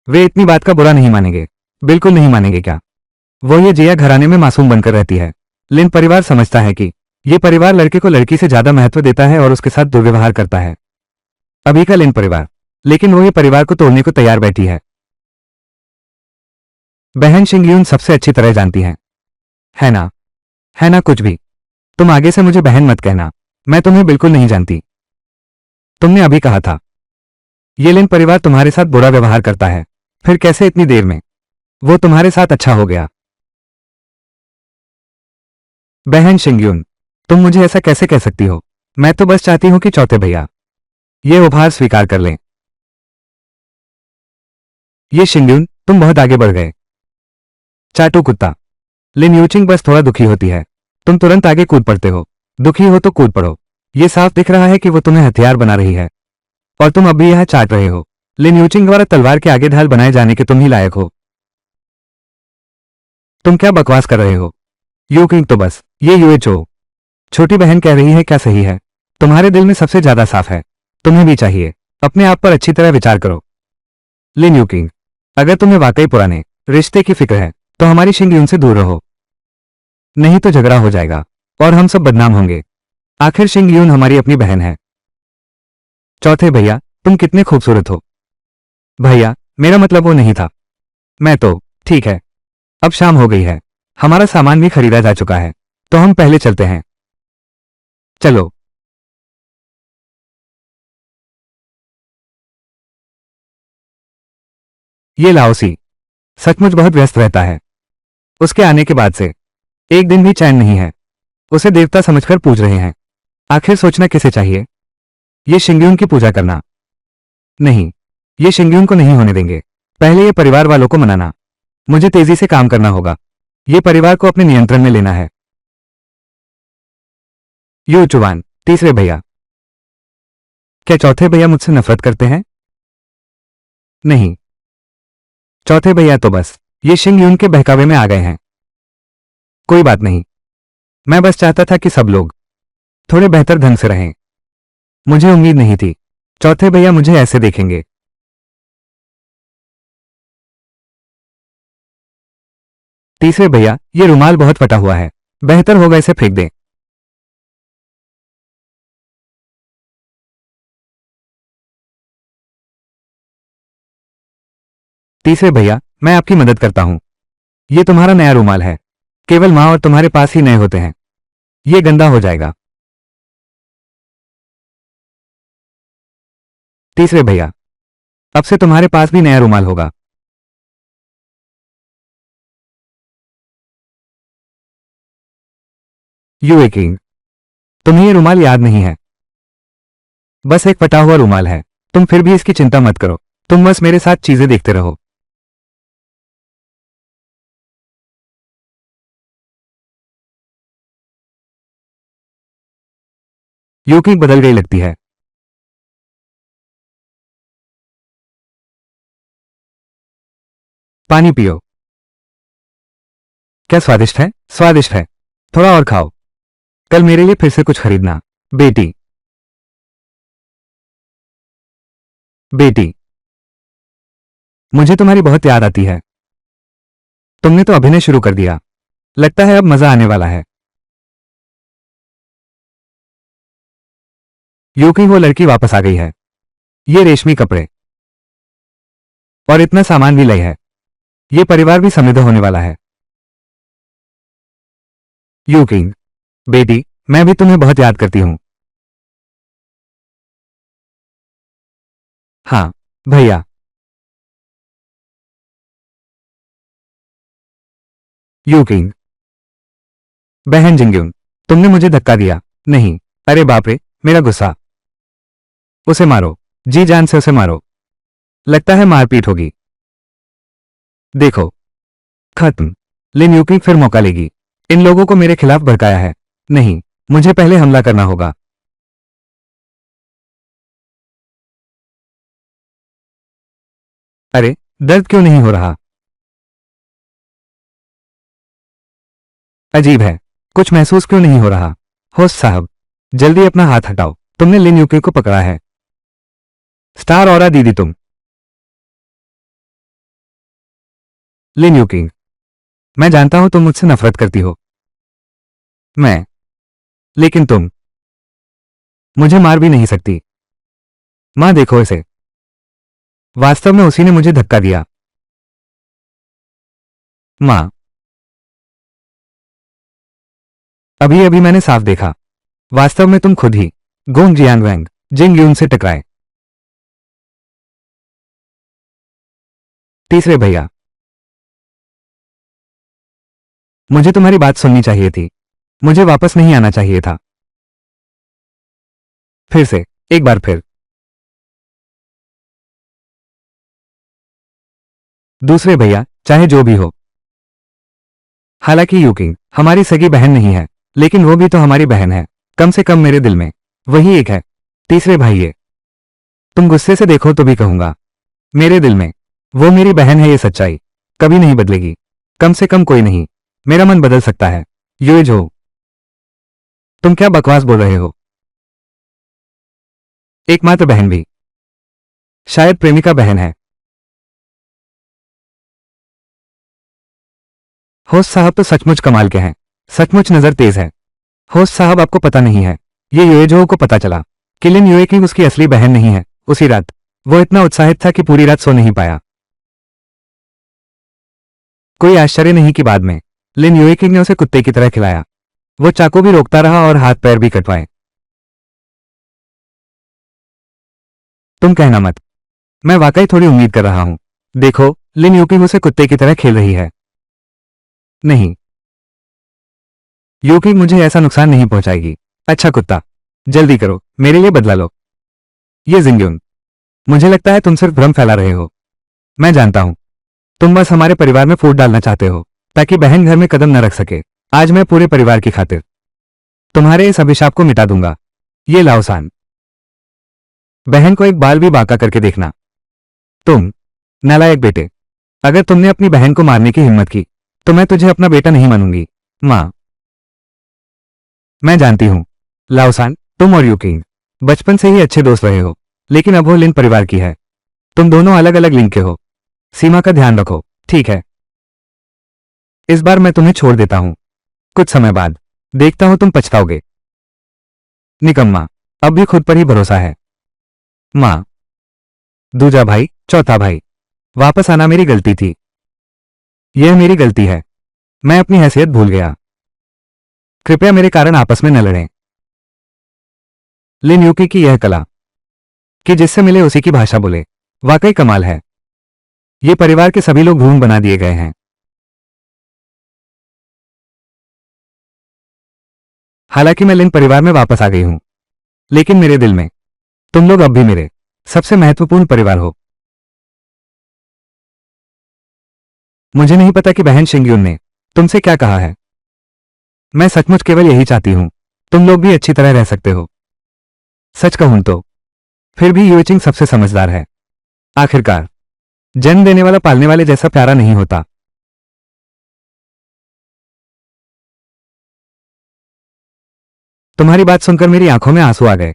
वे इतनी बात का बुरा नहीं मानेंगे। बिल्कुल नहीं मानेंगे। क्या वो ये जिया घराने में मासूम बनकर रहती है? लिन परिवार समझता है कि ये परिवार लड़के को लड़की से ज्यादा महत्व देता है और उसके साथ दुर्व्यवहार करता है। अभी का लिन परिवार, लेकिन वो ये परिवार को तोड़ने को तैयार बैठी है। बहन शिंगयून सबसे अच्छी तरह जानती है ना? है ना? कुछ भी। तुम आगे से मुझे बहन मत कहना। मैं तुम्हें बिल्कुल नहीं जानती। तुमने अभी कहा था ये लिन परिवार तुम्हारे साथ बुरा व्यवहार करता है, फिर कैसे इतनी देर में वो तुम्हारे साथ अच्छा हो गया? बहन शिंगयून, तुम मुझे ऐसा कैसे कह सकती हो? मैं तो बस चाहती हूं कि चौथे भैया ये उपहार स्वीकार कर लें। ये शिंगयून, तुम बहुत आगे बढ़ गए। चाटू कुत्ता। लिन यूचिंग बस थोड़ा दुखी होती है, तुम तुरंत आगे कूद पड़ते हो। दुखी हो तो कूद पड़ो। ये साफ दिख रहा है कि वो तुम्हें हथियार बना रही है और तुम अब भी यह चाट रहे हो। लिन यूचिंग द्वारा तलवार के आगे ढाल बनाए जाने के तुम ही लायक हो। तुम क्या बकवास कर रहे हो? यूकिंग तो बस ये यूएचओ छोटी बहन कह रही है। क्या सही है? तुम्हारे दिल में सबसे ज्यादा साफ है। तुम्हें भी चाहिए अपने आप पर अच्छी तरह विचार करो। लिन यूकिंग, अगर तुम्हें वाकई पुराने रिश्ते की फिक्र है तो हमारी शिंगयून से दूर रहो, नहीं तो झगड़ा हो जाएगा और हम सब बदनाम होंगे। आखिर शिंगयून हमारी अपनी बहन है। चौथे भैया, तुम कितने खूबसूरत हो। भैया, मेरा मतलब वो नहीं था। मैं तो ठीक है। अब शाम हो गई है, हमारा सामान भी खरीदा जा चुका है, तो हम पहले चलते हैं। चलो। ये लाओसी सचमुच बहुत व्यस्त रहता है। उसके आने के बाद से एक दिन भी चैन नहीं है। उसे देवता समझकर पूज रहे हैं। आखिर सोचना किसे चाहिए? ये शिंग्यून की पूजा करना नहीं, ये शिंग्यून को नहीं होने देंगे। पहले ये परिवार वालों को मनाना। मुझे तेजी से काम करना होगा। ये परिवार को अपने नियंत्रण में लेना है। यू चुवान, तीसरे भैया। क्या चौथे भैया मुझसे नफरत करते हैं? नहीं, चौथे भैया तो बस ये शिंग्यून के बहकावे में आ गए हैं। कोई बात नहीं, मैं बस चाहता था कि सब लोग थोड़े बेहतर ढंग से रहें। मुझे उम्मीद नहीं थी चौथे भैया मुझे ऐसे देखेंगे। तीसरे भैया, ये रुमाल बहुत फटा हुआ है। बेहतर होगा इसे फेंक दें। तीसरे भैया, मैं आपकी मदद करता हूं। ये तुम्हारा नया रुमाल है। केवल मां और तुम्हारे पास ही नए होते हैं। ये गंदा हो जाएगा। तीसरे भैया, अब से तुम्हारे पास भी नया रुमाल होगा। यू किंग, तुम्हें ये रुमाल याद नहीं है। बस एक फटा हुआ रुमाल है। तुम फिर भी इसकी चिंता मत करो। तुम बस मेरे साथ चीजें देखते रहो। यू किंग बदल गई लगती है। पानी पियो। क्या स्वादिष्ट है? स्वादिष्ट है। थोड़ा और खाओ। कल मेरे लिए फिर से कुछ खरीदना। बेटी, बेटी, मुझे तुम्हारी बहुत याद आती है। तुमने तो अभिनय शुरू कर दिया। लगता है अब मजा आने वाला है। यूं ही वो लड़की वापस आ गई है। ये रेशमी कपड़े और इतना सामान भी लाई है। ये परिवार भी समृद्ध होने वाला है। यू किंग, बेटी, मैं भी तुम्हें बहुत याद करती हूं। हाँ भैया। यू किंग, बहन जिंग्यून, तुमने मुझे धक्का दिया। नहीं, अरे बाप रे, मेरा गुस्सा। उसे मारो, जी जान से उसे मारो। लगता है मारपीट होगी। देखो, खत्म। लिन यूकिंग फिर मौका लेगी। इन लोगों को मेरे खिलाफ भड़काया है। नहीं, मुझे पहले हमला करना होगा। अरे, दर्द क्यों नहीं हो रहा? अजीब है, कुछ महसूस क्यों नहीं हो रहा? होस्ट साहब, जल्दी अपना हाथ हटाओ। तुमने लिन यूकिंग को पकड़ा है। स्टार औरा दीदी तुम। लिन यूकिंग, मैं जानता हूं तुम मुझसे नफरत करती हो। मैं लेकिन तुम मुझे मार भी नहीं सकती। मां देखो इसे। वास्तव में उसी ने मुझे धक्का दिया। मां, अभी अभी मैंने साफ देखा। वास्तव में तुम खुद ही गोंग जियांगवैंग जिंग यून से टकराए। तीसरे भैया, मुझे तुम्हारी बात सुननी चाहिए थी। मुझे वापस नहीं आना चाहिए था। फिर से, एक बार फिर। दूसरे भैया, चाहे जो भी हो। हालांकि यूकिंग हमारी सगी बहन नहीं है, लेकिन वो भी तो हमारी बहन है। कम से कम मेरे दिल में वही एक है। तीसरे भाई, ये तुम गुस्से से देखो तो भी कहूंगा, मेरे दिल में वो मेरी बहन है। ये सच्चाई कभी नहीं बदलेगी। कम से कम कोई नहीं। मेरा मन बदल सकता है। युएज हो, तुम क्या बकवास बोल रहे हो? एकमात्र बहन भी शायद प्रेमिका बहन है। होस्ट साहब तो सचमुच कमाल के हैं। सचमुच नजर तेज है। होस्ट साहब, आपको पता नहीं है, ये युएजो को पता चला कि लिन युए की उसकी असली बहन नहीं है। उसी रात वो इतना उत्साहित था कि पूरी रात सो नहीं पाया। कोई आश्चर्य नहीं कि बाद में लिन युए किंग ने उसे कुत्ते की तरह खिलाया। वो चाकू भी रोकता रहा और हाथ पैर भी कटवाए। तुम कहना मत। मैं वाकई थोड़ी उम्मीद कर रहा हूं। देखो, लिन यूकिंग उसे कुत्ते की तरह खेल रही है। नहीं, यूकिंग मुझे ऐसा नुकसान नहीं पहुंचाएगी। अच्छा कुत्ता, जल्दी करो, मेरे लिए बदला लो। ये जिंग्युन, मुझे लगता है तुम सिर्फ भ्रम फैला रहे हो। मैं जानता हूं, तुम बस हमारे परिवार में फूट डालना चाहते हो ताकि बहन घर में कदम न रख सके। आज मैं पूरे परिवार की खातिर तुम्हारे इस अभिशाप को मिटा दूंगा। ये लाओसान, बहन को एक बाल भी बांका करके देखना। तुम नालायक बेटे, अगर तुमने अपनी बहन को मारने की हिम्मत की तो मैं तुझे अपना बेटा नहीं मानूंगी। मां, मैं जानती हूं लाओसान, तुम और यूकिंग बचपन से ही अच्छे दोस्त रहे हो, लेकिन अब वो लिन परिवार की है। तुम दोनों अलग अलग लिंग के हो। सीमा का ध्यान रखो, ठीक है? इस बार मैं तुम्हें छोड़ देता हूं। कुछ समय बाद देखता हूं तुम पछताओगे। निकम्मा, अब भी खुद पर ही भरोसा है। मां, दूजा भाई, चौथा भाई, वापस आना मेरी गलती थी। यह मेरी गलती है। मैं अपनी हैसियत भूल गया। कृपया मेरे कारण आपस में न लड़ें। लिन यूकी की यह कला कि जिससे मिले उसी की भाषा बोले, वाकई कमाल है। ये परिवार के सभी लोग भ्रूण बना दिए गए हैं। हालांकि मैं लिन परिवार में वापस आ गई हूं, लेकिन मेरे दिल में तुम लोग अब भी मेरे सबसे महत्वपूर्ण परिवार हो। मुझे नहीं पता कि बहन शिंग्युन ने तुमसे क्या कहा है। मैं सचमुच केवल यही चाहती हूं तुम लोग भी अच्छी तरह रह सकते हो। सच कहूं तो फिर भी यूचिंग सबसे समझदार है। आखिरकार जन्म देने वाला पालने वाले जैसा प्यारा नहीं होता। तुम्हारी बात सुनकर मेरी आंखों में आंसू आ गए।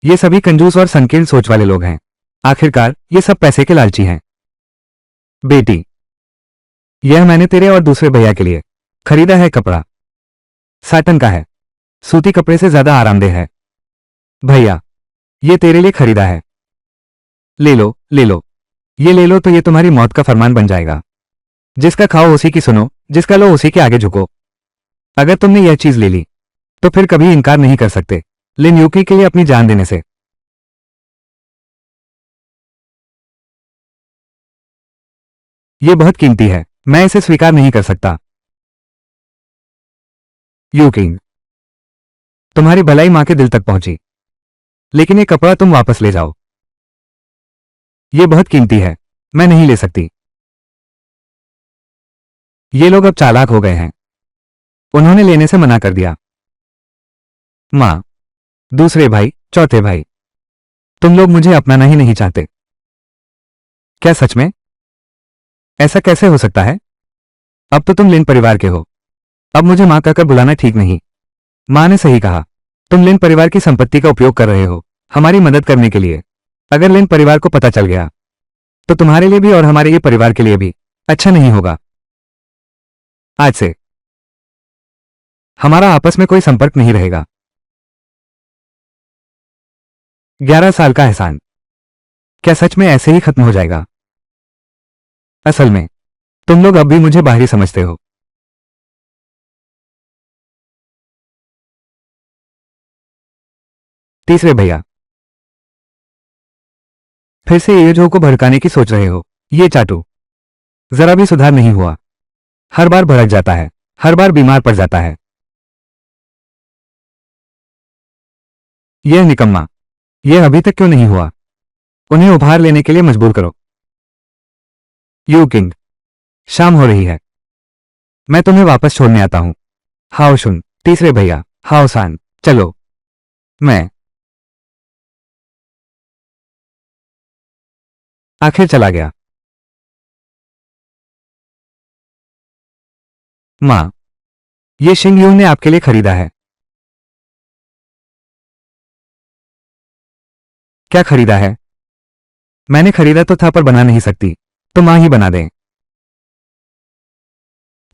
ये सभी कंजूस और संकीर्ण सोच वाले लोग हैं। आखिरकार ये सब पैसे के लालची हैं। बेटी, यह मैंने तेरे और दूसरे भैया के लिए खरीदा है कपड़ा। साटन का है, सूती कपड़े से ज्यादा आरामदेह है। भैया, ये तेरे लिए खरीदा है। ले लो, ले लो, ये ले लो तो ये तुम्हारी मौत का फरमान बन जाएगा। जिसका खाओ उसी की सुनो, जिसका लो उसी के आगे झुको। अगर तुमने यह चीज ले ली तो फिर कभी इनकार नहीं कर सकते लिन यूकी के लिए अपनी जान देने से। यह बहुत कीमती है, मैं इसे स्वीकार नहीं कर सकता। यूकिंग, तुम्हारी भलाई मां के दिल तक पहुंची, लेकिन ये कपड़ा तुम वापस ले जाओ। यह बहुत कीमती है, मैं नहीं ले सकती। ये लोग अब चालाक हो गए हैं, उन्होंने लेने से मना कर दिया। मां, दूसरे भाई, चौथे भाई, तुम लोग मुझे अपनाना ही नहीं चाहते। क्या सच में? ऐसा कैसे हो सकता है? अब तो तुम लिन परिवार के हो। अब मुझे मां कहकर बुलाना ठीक नहीं। मां ने सही कहा, तुम लिन परिवार की संपत्ति का उपयोग कर रहे हो हमारी मदद करने के लिए। अगर लिन परिवार को पता चल गया तो तुम्हारे लिए भी और हमारे ये परिवार के लिए भी अच्छा नहीं होगा। आज से हमारा आपस में कोई संपर्क नहीं रहेगा। 11 साल का एहसान क्या सच में ऐसे ही खत्म हो जाएगा? असल में तुम लोग अब भी मुझे बाहरी समझते हो। तीसरे भैया, फिर से येजो को भड़काने की सोच रहे हो। ये चाटू जरा भी सुधार नहीं हुआ, हर बार भड़क जाता है, हर बार बीमार पड़ जाता है। यह निकम्मा, यह अभी तक क्यों नहीं हुआ? उन्हें उभार लेने के लिए मजबूर करो। यू किंग, शाम हो रही है, मैं तुम्हें वापस छोड़ने आता हूं। हाओ शुन, तीसरे भैया, हाओ सान, चलो। मैं आखिर चला गया। मां, ये शिंग यूंग ने आपके लिए खरीदा है। क्या खरीदा है? मैंने खरीदा तो था पर बना नहीं सकती, तो मां ही बना दें।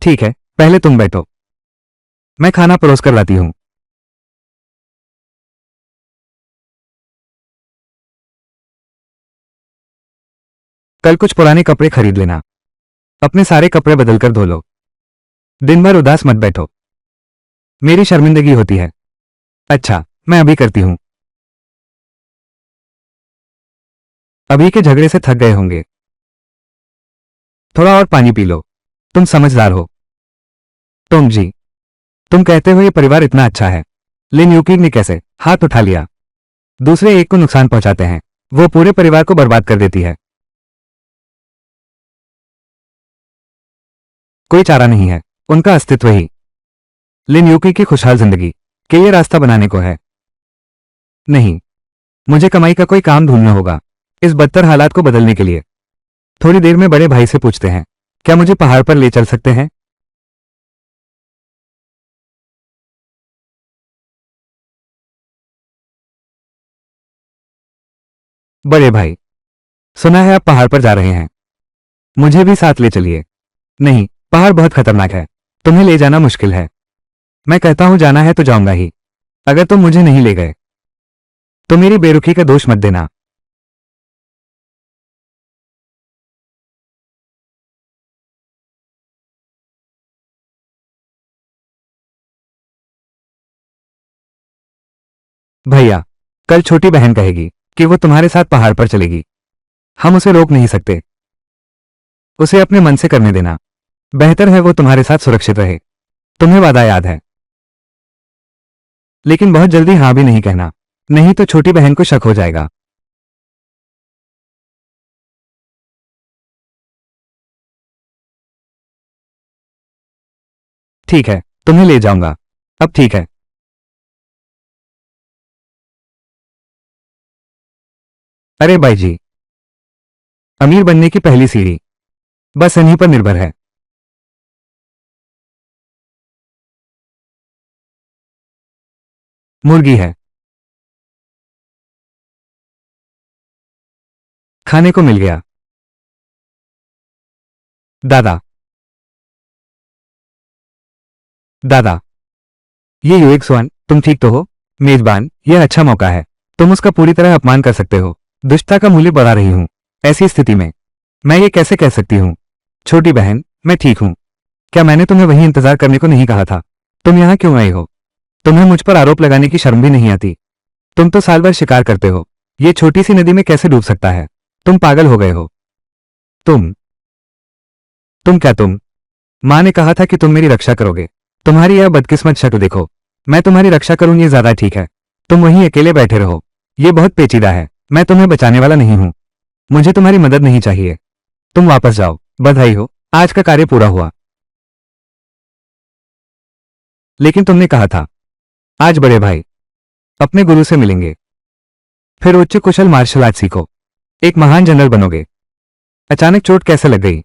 ठीक है, पहले तुम बैठो, मैं खाना परोस कर लाती हूं। कल कुछ पुराने कपड़े खरीद लेना, अपने सारे कपड़े बदलकर धो लो। दिन भर उदास मत बैठो, मेरी शर्मिंदगी होती है। अच्छा, मैं अभी करती हूं। अभी के झगड़े से थक गए होंगे। थोड़ा और पानी पी लो। तुम समझदार हो। टोम जी, तुम कहते हो ये परिवार इतना अच्छा है। लिन यूकिंग ने कैसे हाथ उठा लिया। दूसरे एक को नुकसान पहुंचाते हैं, वो पूरे परिवार को बर्बाद कर देती है। कोई चारा नहीं है, उनका अस्तित्व ही लिन यूकी की खुशहाल जिंदगी के लिए रास्ता बनाने को है। नहीं, मुझे कमाई का कोई काम ढूंढना होगा इस बदतर हालात को बदलने के लिए। थोड़ी देर में बड़े भाई से पूछते हैं, क्या मुझे पहाड़ पर ले चल सकते हैं? बड़े भाई, सुना है आप पहाड़ पर जा रहे हैं, मुझे भी साथ ले चलिए। नहीं, पहाड़ बहुत खतरनाक है, तुम्हें ले जाना मुश्किल है। मैं कहता हूं जाना है तो जाऊंगा ही, अगर तुम मुझे नहीं ले गए तो मेरी बेरुखी का दोष मत देना। भैया, कल छोटी बहन कहेगी कि वो तुम्हारे साथ पहाड़ पर चलेगी। हम उसे रोक नहीं सकते, उसे अपने मन से करने देना। बेहतर है वो तुम्हारे साथ सुरक्षित रहे। तुम्हें वादा याद है, लेकिन बहुत जल्दी हाँ भी नहीं कहना, नहीं तो छोटी बहन को शक हो जाएगा। ठीक है, तुम्हें ले जाऊंगा। अब ठीक है। अरे भाई जी, अमीर बनने की पहली सीढ़ी बस इन्हीं पर निर्भर है। मुर्गी है, खाने को मिल गया। दादा, दादा, ये यूएक स्वान, तुम ठीक तो हो? मेजबान, यह अच्छा मौका है, तुम उसका पूरी तरह अपमान कर सकते हो। दुष्टता का मूल्य बढ़ा रही हूं। ऐसी स्थिति में मैं ये कैसे कह सकती हूँ? छोटी बहन, मैं ठीक हूं। क्या मैंने तुम्हें वहीं इंतजार करने को नहीं कहा था? तुम यहां क्यों आए हो? तुम्हें मुझ पर आरोप लगाने की शर्म भी नहीं आती? तुम तो साल भर शिकार करते हो, ये छोटी सी नदी में कैसे डूब सकता है? तुम पागल हो गए हो। तुम तुम माँ ने कहा था कि तुम मेरी रक्षा करोगे। तुम्हारी यह बदकिस्मत शक्ल देखो। मैं तुम्हारी रक्षा करूं ये ज्यादा ठीक है। तुम वहीं अकेले बैठे रहो। ये बहुत पेचीदा है, मैं तुम्हें बचाने वाला नहीं हूं। मुझे तुम्हारी मदद नहीं चाहिए। तुम वापस जाओ। बधाई हो, आज का कार्य पूरा हुआ। लेकिन तुमने कहा था आज बड़े भाई अपने गुरु से मिलेंगे, फिर उच्च कुशल मार्शल आर्ट सीखो, एक महान जनरल बनोगे। अचानक चोट कैसे लग गई?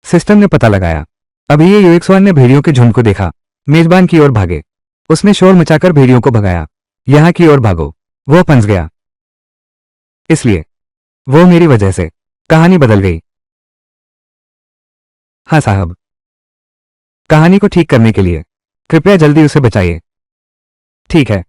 सिस्टम ने पता लगाया। अभी ये यूएक्स1 ने भेड़ियों के झुंड को देखा, मेजबान की ओर भागे। उसने शोर मचाकर भेड़ियों को भगाया। यहां की ओर भागो। वो फंस गया, इसलिए वो मेरी वजह से कहानी बदल गई। हाँ साहब, कहानी को ठीक करने के लिए कृपया जल्दी उसे बचाइए। ठीक है।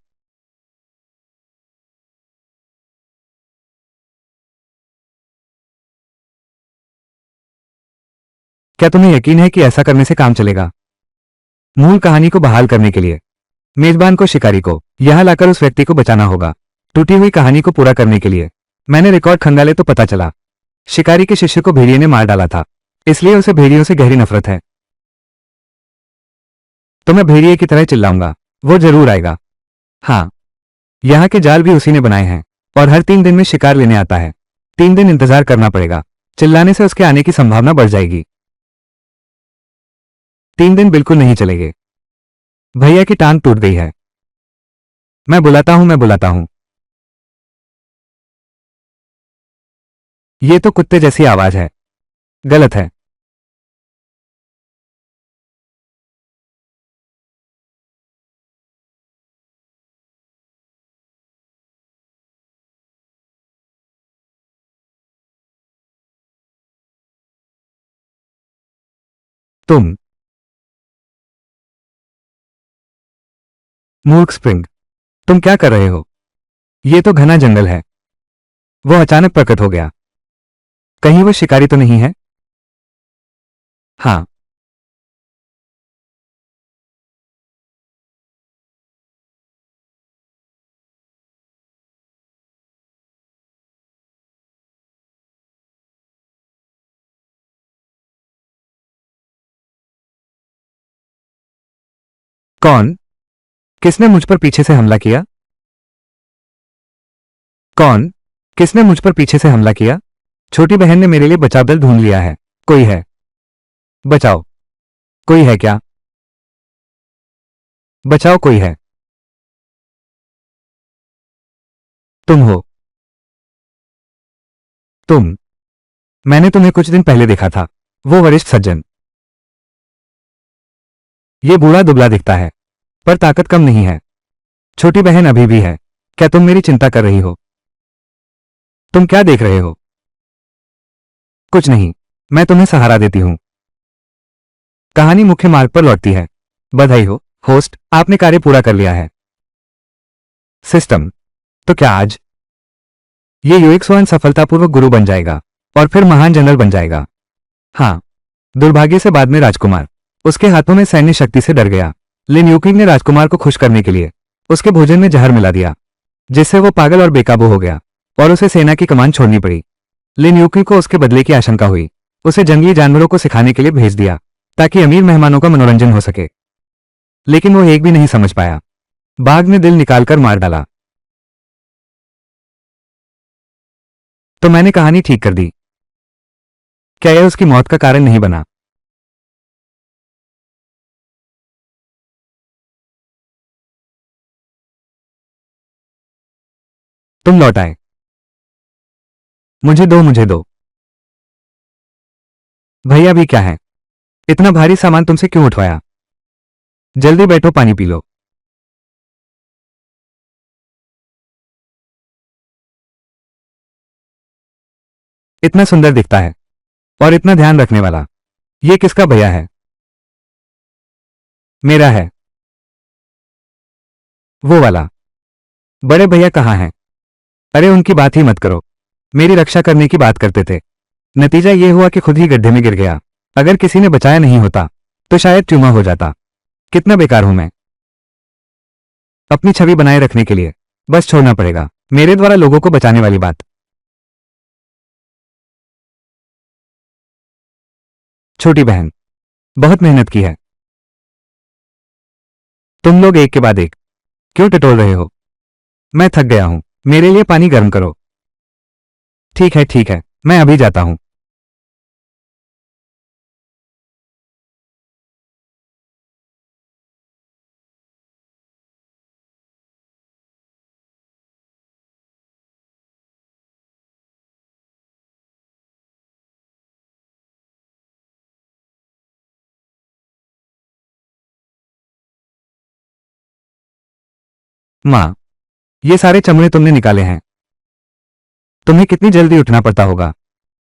क्या तुम्हें यकीन है कि ऐसा करने से काम चलेगा? मूल कहानी को बहाल करने के लिए मेजबान को शिकारी को यहां लाकर उस व्यक्ति को बचाना होगा। टूटी हुई कहानी को पूरा करने के लिए मैंने रिकॉर्ड खंगाले तो पता चला शिकारी के शिष्य को भेड़िए ने मार डाला था, इसलिए उसे भेड़ियों से गहरी नफरत है। तो मैं भेड़िए की तरह चिल्लाऊंगा, वो जरूर आएगा। हाँ, यहाँ के जाल भी उसी ने बनाए हैं और हर 3 दिन में शिकार लेने आता है। 3 दिन इंतजार करना पड़ेगा। चिल्लाने से उसके आने की संभावना बढ़ जाएगी। 3 दिन बिल्कुल नहीं चलेंगे। भैया की टांग टूट गई है। मैं बुलाता हूं। ये तो कुत्ते जैसी आवाज है। गलत है। तुम मूर्ख स्प्रिंग, तुम क्या कर रहे हो? ये तो घना जंगल है। वो अचानक प्रकट हो गया। कहीं वो शिकारी तो नहीं है? हाँ, कौन? किसने मुझ पर पीछे से हमला किया? कौन? किसने मुझ पर पीछे से हमला किया? छोटी बहन ने मेरे लिए बचाव दल ढूंढ लिया है। कोई है? बचाओ। कोई है क्या? बचाओ, कोई है? तुम हो? तुम? मैंने तुम्हें कुछ दिन पहले देखा था। वो वरिष्ठ सज्जन। ये बूढ़ा दुबला दिखता है, पर ताकत कम नहीं है। छोटी बहन अभी भी है। क्या तुम मेरी चिंता कर रही हो? तुम क्या देख रहे हो? कुछ नहीं। मैं तुम्हें सहारा देती हूं। कहानी मुख्य मार्ग पर लौटती है। बधाई हो, होस्ट, आपने कार्य पूरा कर लिया है। सिस्टम। तो क्या आज ये यूएक्स वन सफलतापूर्वक गुरु बन जाएगा और फिर महान जनरल बन जाएगा? हाँ। दुर्भाग्य से बाद में राजकुमार उसके हाथों में सैन्य शक्ति से डर गया। लिन यूकिंग ने राजकुमार को खुश करने के लिए उसके भोजन में जहर मिला दिया, जिससे वो पागल और बेकाबू हो गया और उसे सेना की कमान छोड़नी पड़ी। लिन यूकिंग को उसके बदले की आशंका हुई। उसे जंगली जानवरों को सिखाने के लिए भेज दिया ताकि अमीर मेहमानों का मनोरंजन हो सके, लेकिन वो एक भी नहीं समझ पाया। बाघ ने दिल निकालकर मार डाला। तो मैंने कहानी ठीक कर दी। क्या यह उसकी मौत का कारण नहीं बना? तुम लौट आए। मुझे दो, मुझे दो। भैया भी क्या है? इतना भारी सामान तुमसे क्यों उठवाया? जल्दी बैठो, पानी पी लो। इतना सुंदर दिखता है और इतना ध्यान रखने वाला। ये किसका भैया है? मेरा है। वो वाला। बड़े भैया कहाँ हैं? अरे उनकी बात ही मत करो। मेरी रक्षा करने की बात करते थे। नतीजा ये हुआ कि खुद ही गड्ढे में गिर गया। अगर किसी ने बचाया नहीं होता तो शायद ट्यूमर हो जाता। कितना बेकार हूं मैं। अपनी छवि बनाए रखने के लिए बस छोड़ना पड़ेगा मेरे द्वारा लोगों को बचाने वाली बात। छोटी बहन, बहुत मेहनत की है। तुम लोग एक के बाद एक क्यों टटोल रहे हो? मैं थक गया हूं। मेरे लिए पानी गर्म करो। ठीक है, ठीक है, मैं अभी जाता हूं। माँ, ये सारे चमड़े तुमने निकाले हैं। तुम्हें कितनी जल्दी उठना पड़ता होगा।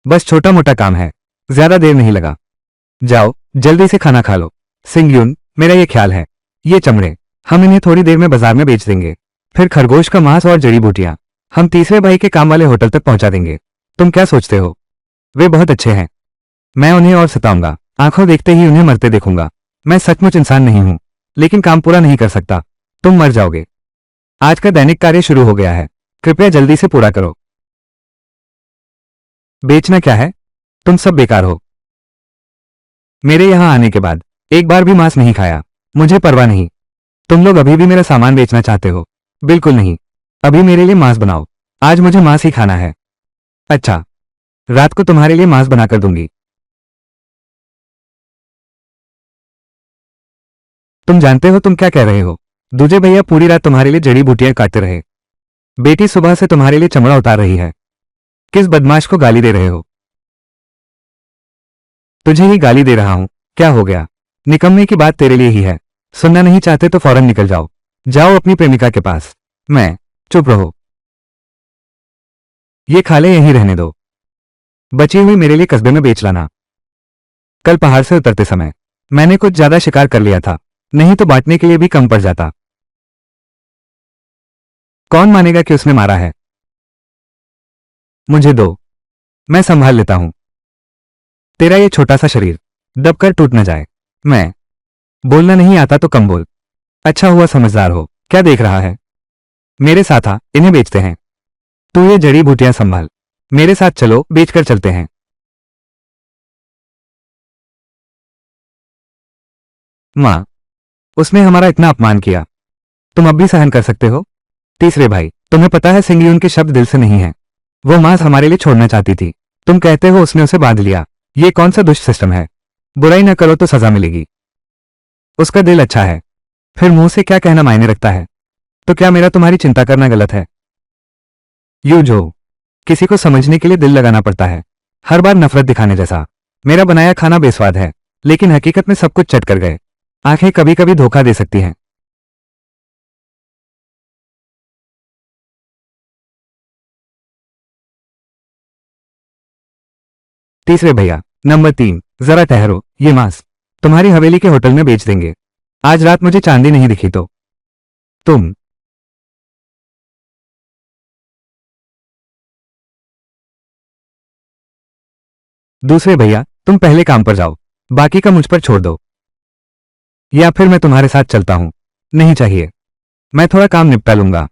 बस छोटा मोटा काम है, ज्यादा देर नहीं लगा। जाओ, जल्दी से खाना खा लो। सिंगयुन, मेरा ये ख्याल है, ये चमड़े हम इन्हें थोड़ी देर में बाजार में बेच देंगे। फिर खरगोश का मांस और जड़ी बूटियां हम तीसरे भाई के काम वाले होटल तक पहुंचा देंगे। तुम क्या सोचते हो? वे बहुत अच्छे हैं। मैं उन्हें और सताऊंगा। आंखों देखते ही उन्हें मरते देखूंगा। मैं सचमुच इंसान नहीं हूं, लेकिन काम पूरा नहीं कर सकता। तुम मर जाओगे। आज का दैनिक कार्य शुरू हो गया है, कृपया जल्दी से पूरा करो। बेचना क्या है? तुम सब बेकार हो। मेरे यहां आने के बाद एक बार भी मांस नहीं खाया। मुझे परवाह नहीं। तुम लोग अभी भी मेरा सामान बेचना चाहते हो? बिल्कुल नहीं। अभी मेरे लिए मांस बनाओ। आज मुझे मांस ही खाना है। अच्छा, रात को तुम्हारे लिए मांस बनाकर दूंगी। तुम जानते हो तुम क्या कह रहे हो? दूजे भैया पूरी रात तुम्हारे लिए जड़ी बूटियां काटते रहे। बेटी सुबह से तुम्हारे लिए चमड़ा उतार रही है। किस बदमाश को गाली दे रहे हो? तुझे ही गाली दे रहा हूं। क्या हो गया? निकम्मे की बात तेरे लिए ही है। सुनना नहीं चाहते तो फौरन निकल जाओ। जाओ अपनी प्रेमिका के पास। मैं चुप रहो। ये खाले यहीं रहने दो। बची हुई मेरे लिए कस्बे में बेच लाना। कल पहाड़ से उतरते समय मैंने कुछ ज्यादा शिकार कर लिया था, नहीं तो बांटने के लिए भी कम पड़ जाता। कौन मानेगा कि उसने मारा है? मुझे दो, मैं संभाल लेता हूं। तेरा ये छोटा सा शरीर दबकर टूट न जाए। मैं बोलना नहीं आता तो कम बोल। अच्छा हुआ समझदार हो। क्या देख रहा है? मेरे साथ आ, इन्हें बेचते हैं। तू ये जड़ी बूटियां संभाल। मेरे साथ चलो, बेचकर चलते हैं। माँ, उसने हमारा इतना अपमान किया, तुम अब भी सहन कर सकते हो? तीसरे भाई, तुम्हें पता है सिंगयून के शब्द दिल से नहीं है। वो मांस हमारे लिए छोड़ना चाहती थी, तुम कहते हो उसने उसे बांध लिया। ये कौन सा दुष्ट सिस्टम है? बुराई न करो तो सजा मिलेगी। उसका दिल अच्छा है, फिर मुंह से क्या कहना मायने रखता है? तो क्या मेरा तुम्हारी चिंता करना गलत है? यू जो किसी को समझने के लिए दिल लगाना पड़ता है, हर बार नफरत दिखाने जैसा। मेरा बनाया खाना बेस्वाद है, लेकिन हकीकत में सब कुछ चट कर गए। आंखें कभी कभी धोखा दे सकती हैं। तीसरे भैया, नंबर 3, जरा ठहरो, ये मांस तुम्हारी हवेली के होटल में बेच देंगे। आज रात मुझे चांदी नहीं दिखी तो तुम। दूसरे भैया, तुम पहले काम पर जाओ, बाकी का मुझ पर छोड़ दो। या फिर मैं तुम्हारे साथ चलता हूं? नहीं चाहिए, मैं थोड़ा काम निपटा लूंगा,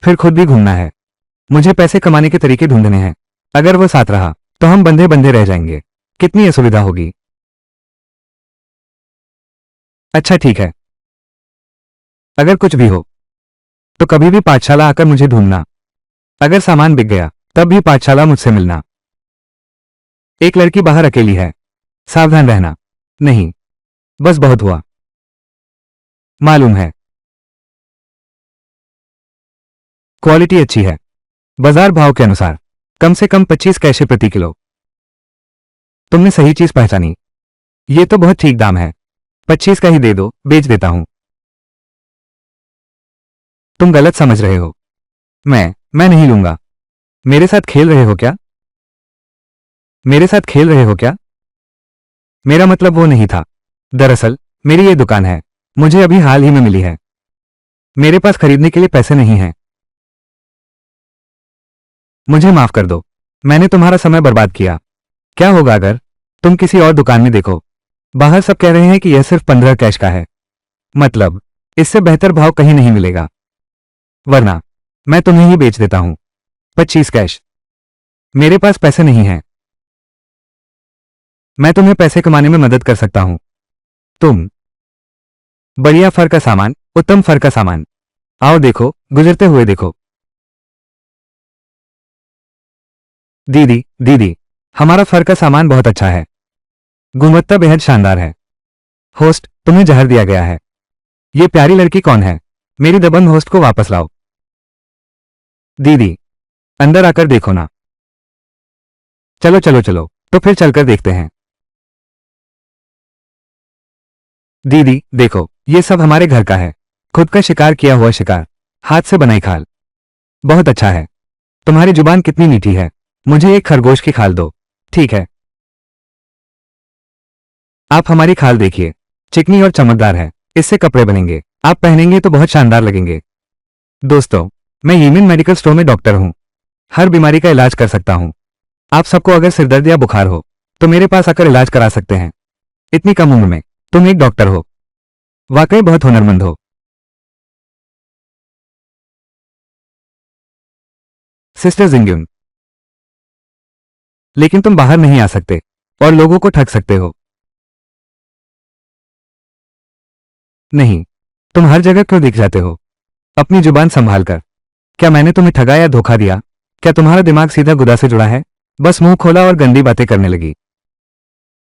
फिर खुद भी घूमना है। मुझे पैसे कमाने के तरीके ढूंढने हैं। अगर वो साथ रहा तो हम बंधे बंधे रह जाएंगे। कितनी असुविधा होगी। अच्छा ठीक है, अगर कुछ भी हो तो कभी भी पाठशाला आकर मुझे ढूंढना। अगर सामान बिक गया तब भी पाठशाला मुझसे मिलना। एक लड़की बाहर अकेली है, सावधान रहना। नहीं, बस बहुत हुआ। मालूम है, क्वालिटी अच्छी है, बाजार भाव के अनुसार, कम से कम 25 कैशे प्रति किलो। तुमने सही चीज पहचानी, ये तो बहुत ठीक दाम है। 25 का ही दे दो, बेच देता हूं। तुम गलत समझ रहे हो। मैं नहीं लूंगा। मेरे साथ खेल रहे हो क्या? मेरे साथ खेल रहे हो क्या? मेरा मतलब वो नहीं था। दरअसल मेरी ये दुकान है, मुझे अभी हाल ही में मिली है। मेरे पास खरीदने के लिए पैसे नहीं हैं। मुझे माफ कर दो, मैंने तुम्हारा समय बर्बाद किया। क्या होगा अगर तुम किसी और दुकान में देखो? बाहर सब कह रहे हैं कि यह सिर्फ 15 कैश का है। मतलब इससे बेहतर भाव कहीं नहीं मिलेगा। वरना मैं तुम्हें ही बेच देता हूं। 25 कैश। मेरे पास पैसे नहीं हैं। मैं तुम्हें पैसे कमाने में मदद कर सकता हूं। तुम। बढ़िया फर का सामान, उत्तम फर का सामान। आओ देखो, गुजरते हुए देखो। दीदी दीदी, हमारा फर का सामान बहुत अच्छा है, गुणवत्ता बेहद शानदार है। होस्ट, तुम्हें जहर दिया गया है। ये प्यारी लड़की कौन है? मेरी दबंग होस्ट को वापस लाओ। दीदी, अंदर आकर देखो ना। चलो चलो चलो, तो फिर चलकर देखते हैं। दीदी देखो, ये सब हमारे घर का है, खुद का शिकार किया हुआ शिकार, हाथ से बनाई खाल। बहुत अच्छा है। तुम्हारी जुबान कितनी मीठी है। मुझे एक खरगोश की खाल दो। ठीक है। आप हमारी खाल देखिए, चिकनी और चमकदार है। इससे कपड़े बनेंगे, आप पहनेंगे तो बहुत शानदार लगेंगे। दोस्तों, मैं यीमिन मेडिकल स्टोर में डॉक्टर हूं, हर बीमारी का इलाज कर सकता हूं। आप सबको अगर सिरदर्द या बुखार हो तो मेरे पास आकर इलाज करा सकते हैं। इतनी कम उम्र में तुम एक डॉक्टर हो, वाकई बहुत हुनरमंद हो। सिस्टर जिंग्युन, लेकिन तुम बाहर नहीं आ सकते और लोगों को ठग सकते हो। नहीं, तुम हर जगह क्यों दिख जाते हो? अपनी जुबान संभाल कर। क्या मैंने तुम्हें ठगा या धोखा दिया? क्या तुम्हारा दिमाग सीधा गुदा से जुड़ा है? बस मुंह खोला और गंदी बातें करने लगी।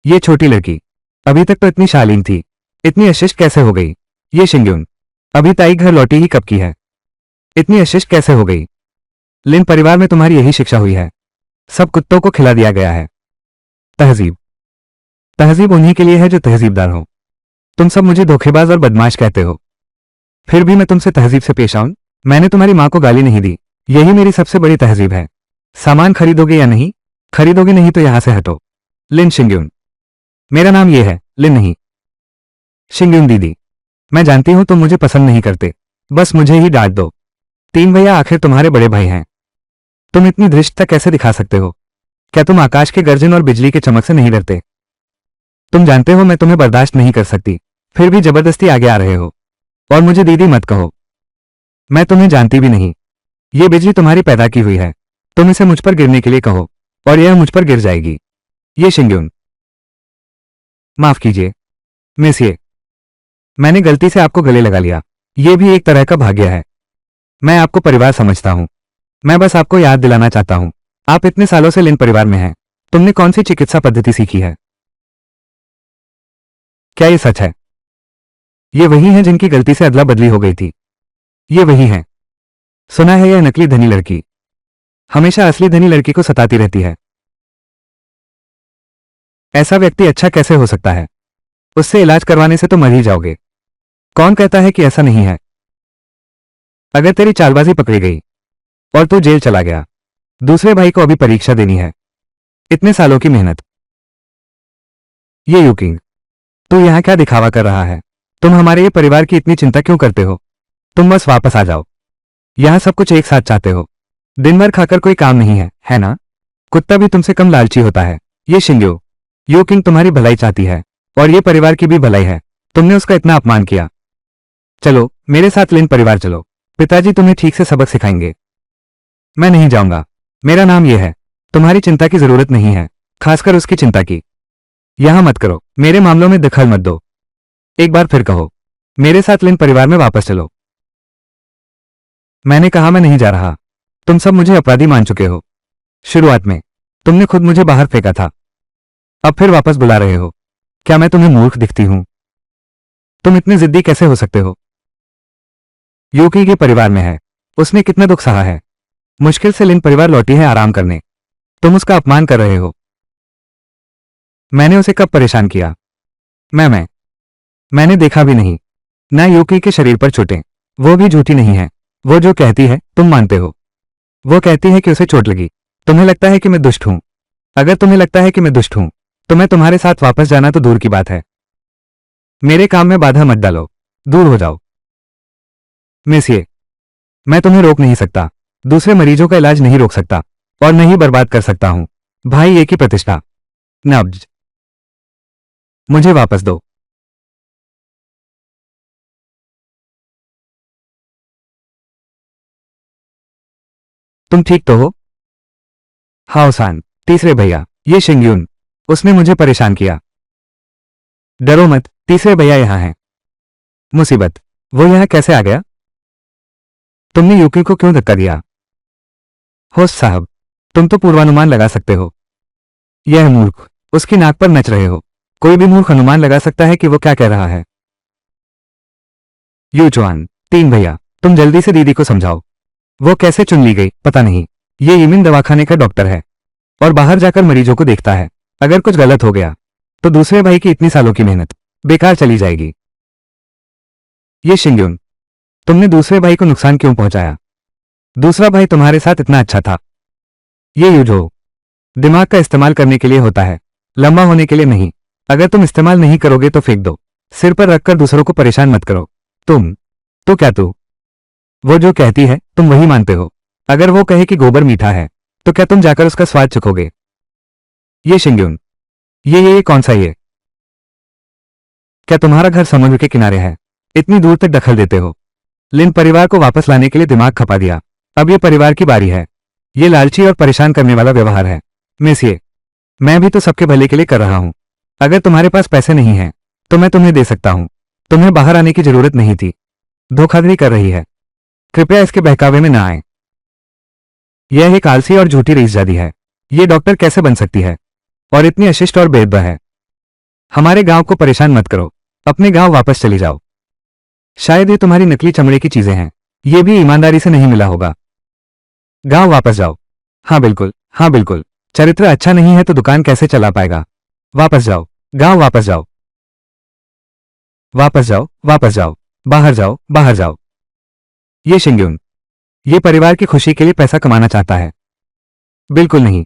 ये छोटी लड़की अभी तक तो इतनी शालीन थी, इतनी अशिष्ट कैसे हो गई? ये शिंग्युन अभी ताई घर लौटी ही कब की है, इतनी अशिष्ट कैसे हो गई? लिन परिवार में तुम्हारी यही शिक्षा हुई है, सब कुत्तों को खिला दिया गया है। तहजीब तहजीब उन्हीं के लिए है जो तहजीबदार हो। तुम सब मुझे धोखेबाज और बदमाश कहते हो, फिर भी मैं तुमसे तहजीब से पेश आऊं? मैंने तुम्हारी मां को गाली नहीं दी, यही मेरी सबसे बड़ी तहजीब है। सामान खरीदोगे या नहीं? खरीदोगे नहीं तो यहां से हटो। लिन शिंग्युन। मेरा नाम ये है, लिन नहीं शिंग्युन। दीदी, मैं जानती हूं तुम मुझे पसंद नहीं करते, बस मुझे ही डांट दो। 3 भैया आखिर तुम्हारे बड़े भाई हैं, तुम इतनी धृष्टता कैसे दिखा सकते हो? क्या तुम आकाश के गर्जन और बिजली के चमक से नहीं डरते? तुम जानते हो मैं तुम्हें बर्दाश्त नहीं कर सकती, फिर भी जबरदस्ती आगे आ रहे हो। और मुझे दीदी मत कहो, मैं तुम्हें जानती भी नहीं। ये बिजली तुम्हारी पैदा की हुई है, तुम इसे मुझ पर गिरने के लिए कहो और यह मुझ पर गिर जाएगी। ये शिंग्युन। माफ कीजिए, मेसिए। मैंने गलती से आपको गले लगा लिया। ये भी एक तरह का भाग्य है। मैं आपको परिवार समझता हूँ। मैं बस आपको याद दिलाना चाहता हूँ, आप इतने सालों से लिन परिवार में हैं। तुमने कौन सी चिकित्सा पद्धति सीखी है? क्या ये सच है? ये वही हैं जिनकी गलती से अदला बदली हो गई थी। ये वही हैं। सुना है यह नकली धनी लड़की हमेशा असली धनी लड़की को सताती रहती है। ऐसा व्यक्ति अच्छा कैसे हो सकता है? उससे इलाज करवाने से तो मर ही जाओगे। कौन कहता है कि ऐसा नहीं है? अगर तेरी चालबाजी पकड़ी गई और तू जेल चला गया, दूसरे भाई को अभी परीक्षा देनी है। इतने सालों की मेहनत। ये यूकिंग, तू यहां क्या दिखावा कर रहा है? तुम हमारे ये परिवार की इतनी चिंता क्यों करते हो? तुम बस वापस आ जाओ। यहां सब कुछ एक साथ चाहते हो। दिन भर खाकर कोई काम नहीं है ना? कुत्ता भी तुमसे कम लालची होता है। ये शिंग्यो, यूकिंग तुम्हारी भलाई चाहती है और ये परिवार की भी भलाई है। तुमने उसका इतना अपमान किया। चलो मेरे साथ लिन परिवार चलो। पिताजी तुम्हें ठीक से सबक सिखाएंगे। मैं नहीं जाऊंगा। मेरा नाम यह है। तुम्हारी चिंता की जरूरत नहीं है, खासकर उसकी चिंता की। यहां मत करो। मेरे मामलों में दखल मत दो। एक बार फिर कहो, मेरे साथ लिन परिवार में वापस चलो। मैंने कहा मैं नहीं जा रहा। तुम सब मुझे अपराधी मान चुके हो। शुरुआत में तुमने खुद मुझे बाहर फेंका था, अब फिर वापस बुला रहे हो। क्या मैं तुम्हें मूर्ख दिखती हूं? तुम इतने जिद्दी कैसे हो सकते हो? यूकी के परिवार में है। उसने कितना दुख सहा है। मुश्किल से लिन परिवार लौटी है आराम करने। तुम उसका अपमान कर रहे हो। मैंने उसे कब परेशान किया? मैंने देखा भी नहीं। ना यूकी के शरीर पर चोटें। वो भी झूठी नहीं है। वो जो कहती है तुम मानते हो। वो कहती है कि उसे चोट लगी। तुम्हें लगता है कि मैं दुष्ट हूं। अगर तुम्हें लगता है कि मैं दुष्ट हूं तो मैं तुम्हारे साथ वापस जाना तो दूर की बात है। मेरे काम में बाधा मत डालो। दूर हो जाओ। मेसिए, मैं तुम्हें रोक नहीं सकता। दूसरे मरीजों का इलाज नहीं रोक सकता और नहीं बर्बाद कर सकता हूं। भाई एक ही प्रतिष्ठा। नब्ज। मुझे वापस दो। तुम ठीक तो हो? हाओसान, तीसरे भैया, ये शिंग्यून। उसने मुझे परेशान किया। डरो मत, तीसरे भैया यहां हैं। मुसीबत, वो यहां कैसे आ गया? तुमने यूकी को क्यों धक्का दिया? होस्ट साहब, तुम तो पूर्वानुमान लगा सकते हो। यह मूर्ख, उसकी नाक पर नच रहे हो। कोई भी मूर्ख अनुमान लगा सकता है कि वो क्या कह रहा है। यूचुआन, तीन भैया, तुम जल्दी से दीदी को समझाओ। वो कैसे चुन ली गई पता नहीं। ये यीमिन दवाखाने का डॉक्टर है और बाहर जाकर मरीजों को देखता है। अगर कुछ गलत हो गया तो दूसरे भाई की इतनी सालों की मेहनत बेकार चली जाएगी। ये शिंग्यून, तुमने दूसरे भाई को नुकसान क्यों पहुंचाया? दूसरा भाई तुम्हारे साथ इतना अच्छा था। ये यूजो, दिमाग का इस्तेमाल करने के लिए होता है, लंबा होने के लिए नहीं। अगर तुम इस्तेमाल नहीं करोगे तो फेंक दो। सिर पर रखकर दूसरों को परेशान मत करो। तुम तो क्या तू? वो जो कहती है तुम वही मानते हो। अगर वो कहे कि गोबर मीठा है तो क्या तुम जाकर उसका स्वाद चखोगे? ये शिंग्यून, ये कौन सा ये? क्या तुम्हारा घर समुद्र के किनारे है? इतनी दूर तक दखल देते हो। लिन परिवार को वापस लाने के लिए दिमाग खपा दिया। अब ये परिवार की बारी है। ये लालची और परेशान करने वाला व्यवहार है। मेसिए, मैं भी तो सबके भले के लिए कर रहा हूं। अगर तुम्हारे पास पैसे नहीं हैं तो मैं तुम्हें दे सकता हूं। तुम्हें बाहर आने की जरूरत नहीं थी। धोखाधड़ी कर रही है। कृपया इसके बहकावे में ना आए। यह एक आलसी और झूठी रईसजादी है। ये डॉक्टर कैसे बन सकती है? और इतनी अशिष्ट और बेदबा है। हमारे गांव को परेशान मत करो। अपने गांव वापस चली जाओ। शायद ये तुम्हारी नकली चमड़े की चीजें हैं। ये भी ईमानदारी से नहीं मिला होगा। गांव वापस जाओ। हाँ बिल्कुल, हाँ बिल्कुल। चरित्र अच्छा नहीं है तो दुकान कैसे चला पाएगा? वापस जाओ। गांव वापस जाओ। वापस जाओ, वापस जाओ। बाहर जाओ, बाहर जाओ। ये शिंग्यून, ये परिवार की खुशी के लिए पैसा कमाना चाहता है। बिल्कुल नहीं।